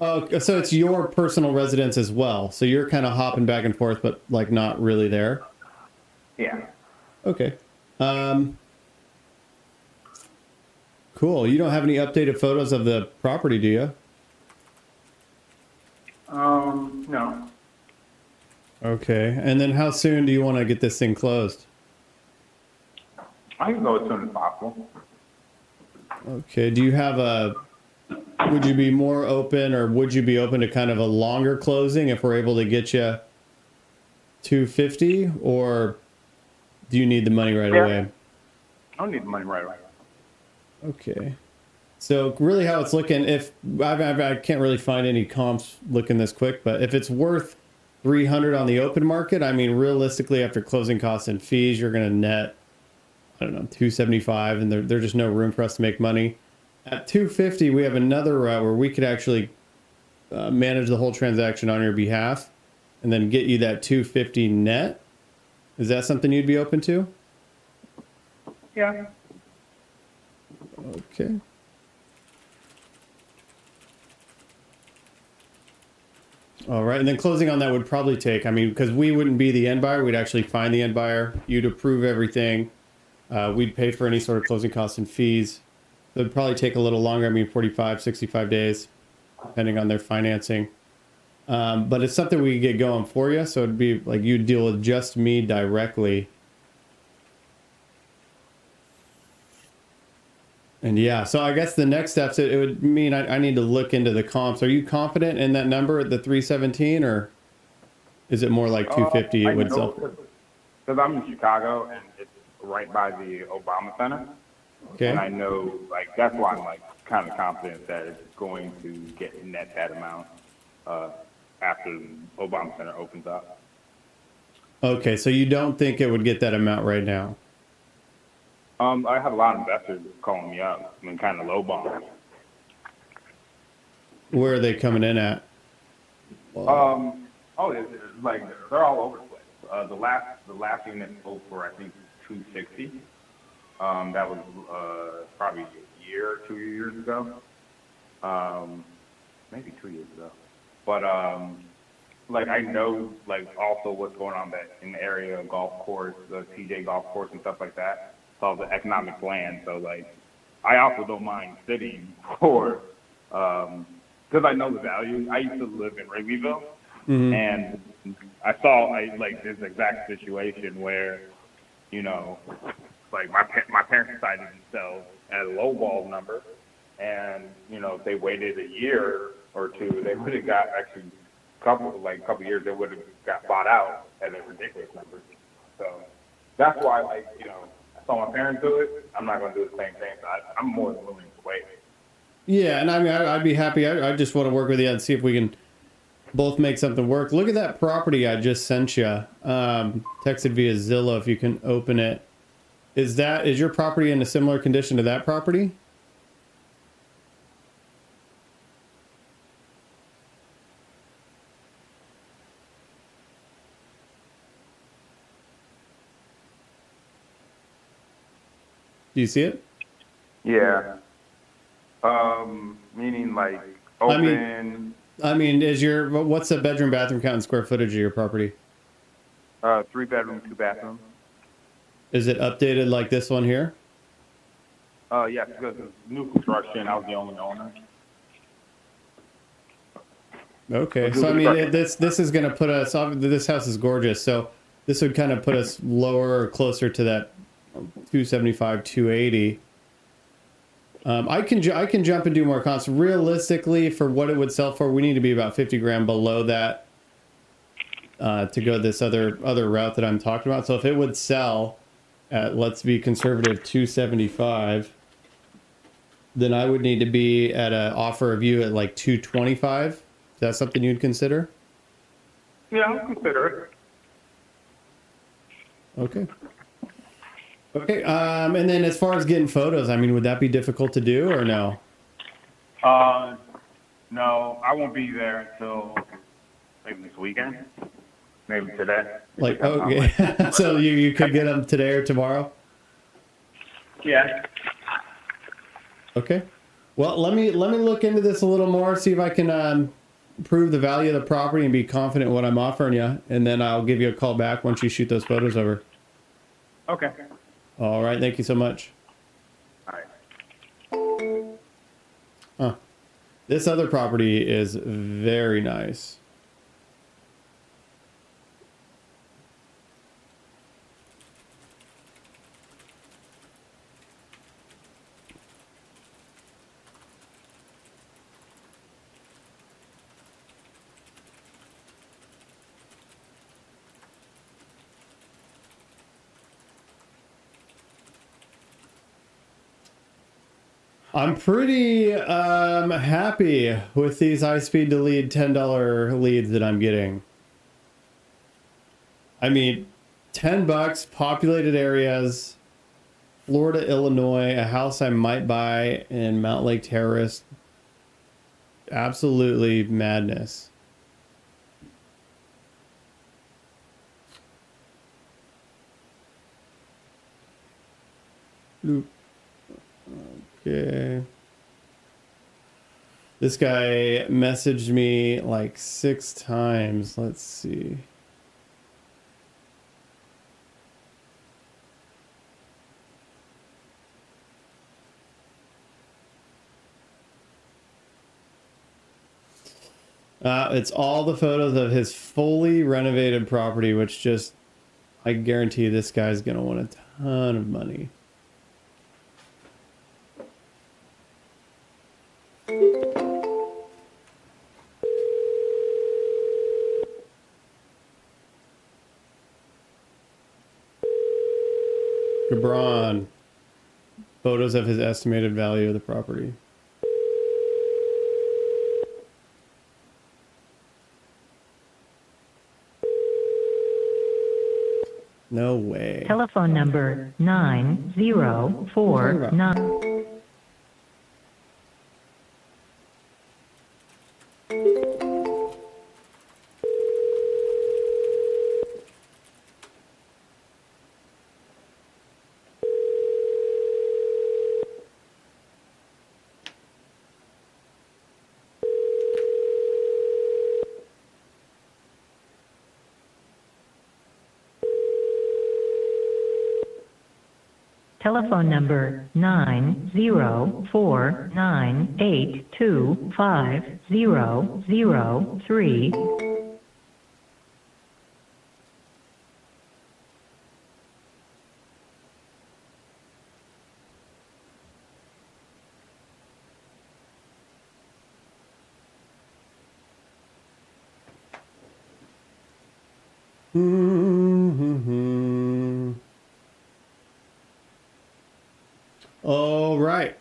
Oh, so it's your personal residence as well. So you're kind of hopping back and forth, but not really there. Yeah. Okay. Cool. You don't have any updated photos of the property, do you? No. Okay. And then how soon do you want to get this thing closed? I can go as soon as possible. Okay. Do you have would you be more open, or would you be open to kind of a longer closing if we're able to get you 250, or do you need the money right away? I don't need the money right away. Okay. So really how it's looking, if I can't really find any comps looking this quick, but if it's worth 300 on the open market, I mean, realistically, after closing costs and fees, you're going to net, I don't know, 275, and there's just no room for us to make money. At 250, we have another route where we could actually manage the whole transaction on your behalf and then get you that 250 net. Is that something you'd be open to? Yeah. Okay. All right, and then closing on that would probably take, because we wouldn't be the end buyer, we'd actually find the end buyer, you'd approve everything, we'd pay for any sort of closing costs and fees. It would probably take a little longer, 45, 65 days, depending on their financing. But it's something we could get going for you, so it'd be like you'd deal with just me directly. And yeah, so I guess the next steps, it would mean I need to look into the comps. Are you confident in that number at the 317, or is it more like 250 it would sell? Because I'm in Chicago, and it's right by the Obama Center. Okay. And I know, that's why I'm kind of confident that it's going to get net that amount after the Obama Center opens up. Okay, so you don't think it would get that amount right now? I have a lot of investors calling me up, kind of lowballing. Where are they coming in at? Oh, it's like they're all over the place. The last unit sold for I think 260. That was probably a year or 2 years ago. Maybe 2 years ago. But like I know like also what's going on that in the area of golf course, the TJ golf course and stuff like that. It's all the economic land. So like I also don't mind sitting for because I know the value. I used to live in Wrigleyville. And I saw like this exact situation where, you know, like my parents decided to sell at a low ball number, and you know if they waited a year or two, they would have got actually couple years they would have got bought out at a ridiculous number. So that's why like you know I saw my parents do it. I'm not going to do the same thing. So I'm more than willing to wait. Yeah, and I mean I'd be happy. I just want to work with you and see if we can both make something work. Look at that property I just sent you. Texted via Zillow. If you can open it, is your property in a similar condition to that property? Do you see it? Yeah. Meaning like open. I mean, what's the bedroom, bathroom count and square footage of your property? 3 bedroom, 2 bathroom. Is it updated like this one here? Yeah, because it's new construction. I was the only owner. Okay, so I mean, this is going to put us. This house is gorgeous, so this would kind of put us lower or closer to that 275, 280. I can jump and do more comps. Realistically, for what it would sell for, we need to be about 50 grand below that to go this other route that I'm talking about. So if it would sell at, let's be conservative, 275, then I would need to be at an offer of you at like 225. Is that something you'd consider? Yeah, I'll consider it. Okay. Okay, and then as far as getting photos, I mean, would that be difficult to do or no? No, I won't be there until maybe this weekend, maybe today. Like, okay, so you could get them today or tomorrow? Yeah. Okay. Well, let me look into this a little more, see if I can prove the value of the property and be confident in what I'm offering you, and then I'll give you a call back once you shoot those photos over. Okay. All right, thank you so much. All right. Huh. This other property is very nice. I'm pretty happy with these iSpeedtoLead $10 leads that I'm getting. I mean, $10, populated areas, Florida, Illinois, a house I might buy in Mount Lake Terrace. Absolutely madness. Loop. Okay. This guy messaged me like 6 times. Let's see. It's all the photos of his fully renovated property, which just, I guarantee this guy's going to want a ton of money. Gabron. Photos of his estimated value of the property. No way. Telephone number 9049. Telephone number 90498250003. All right.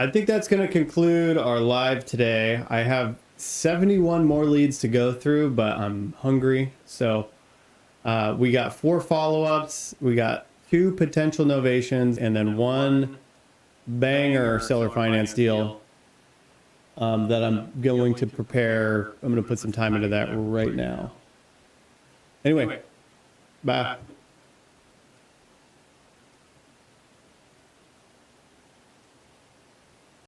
I think that's going to conclude our live today. I have 71 more leads to go through, but I'm hungry. So we got 4 follow-ups. We got 2 potential novations and then 1 banger seller finance deal that I'm going to prepare. I'm going to put some time into that right now. Anyway, bye.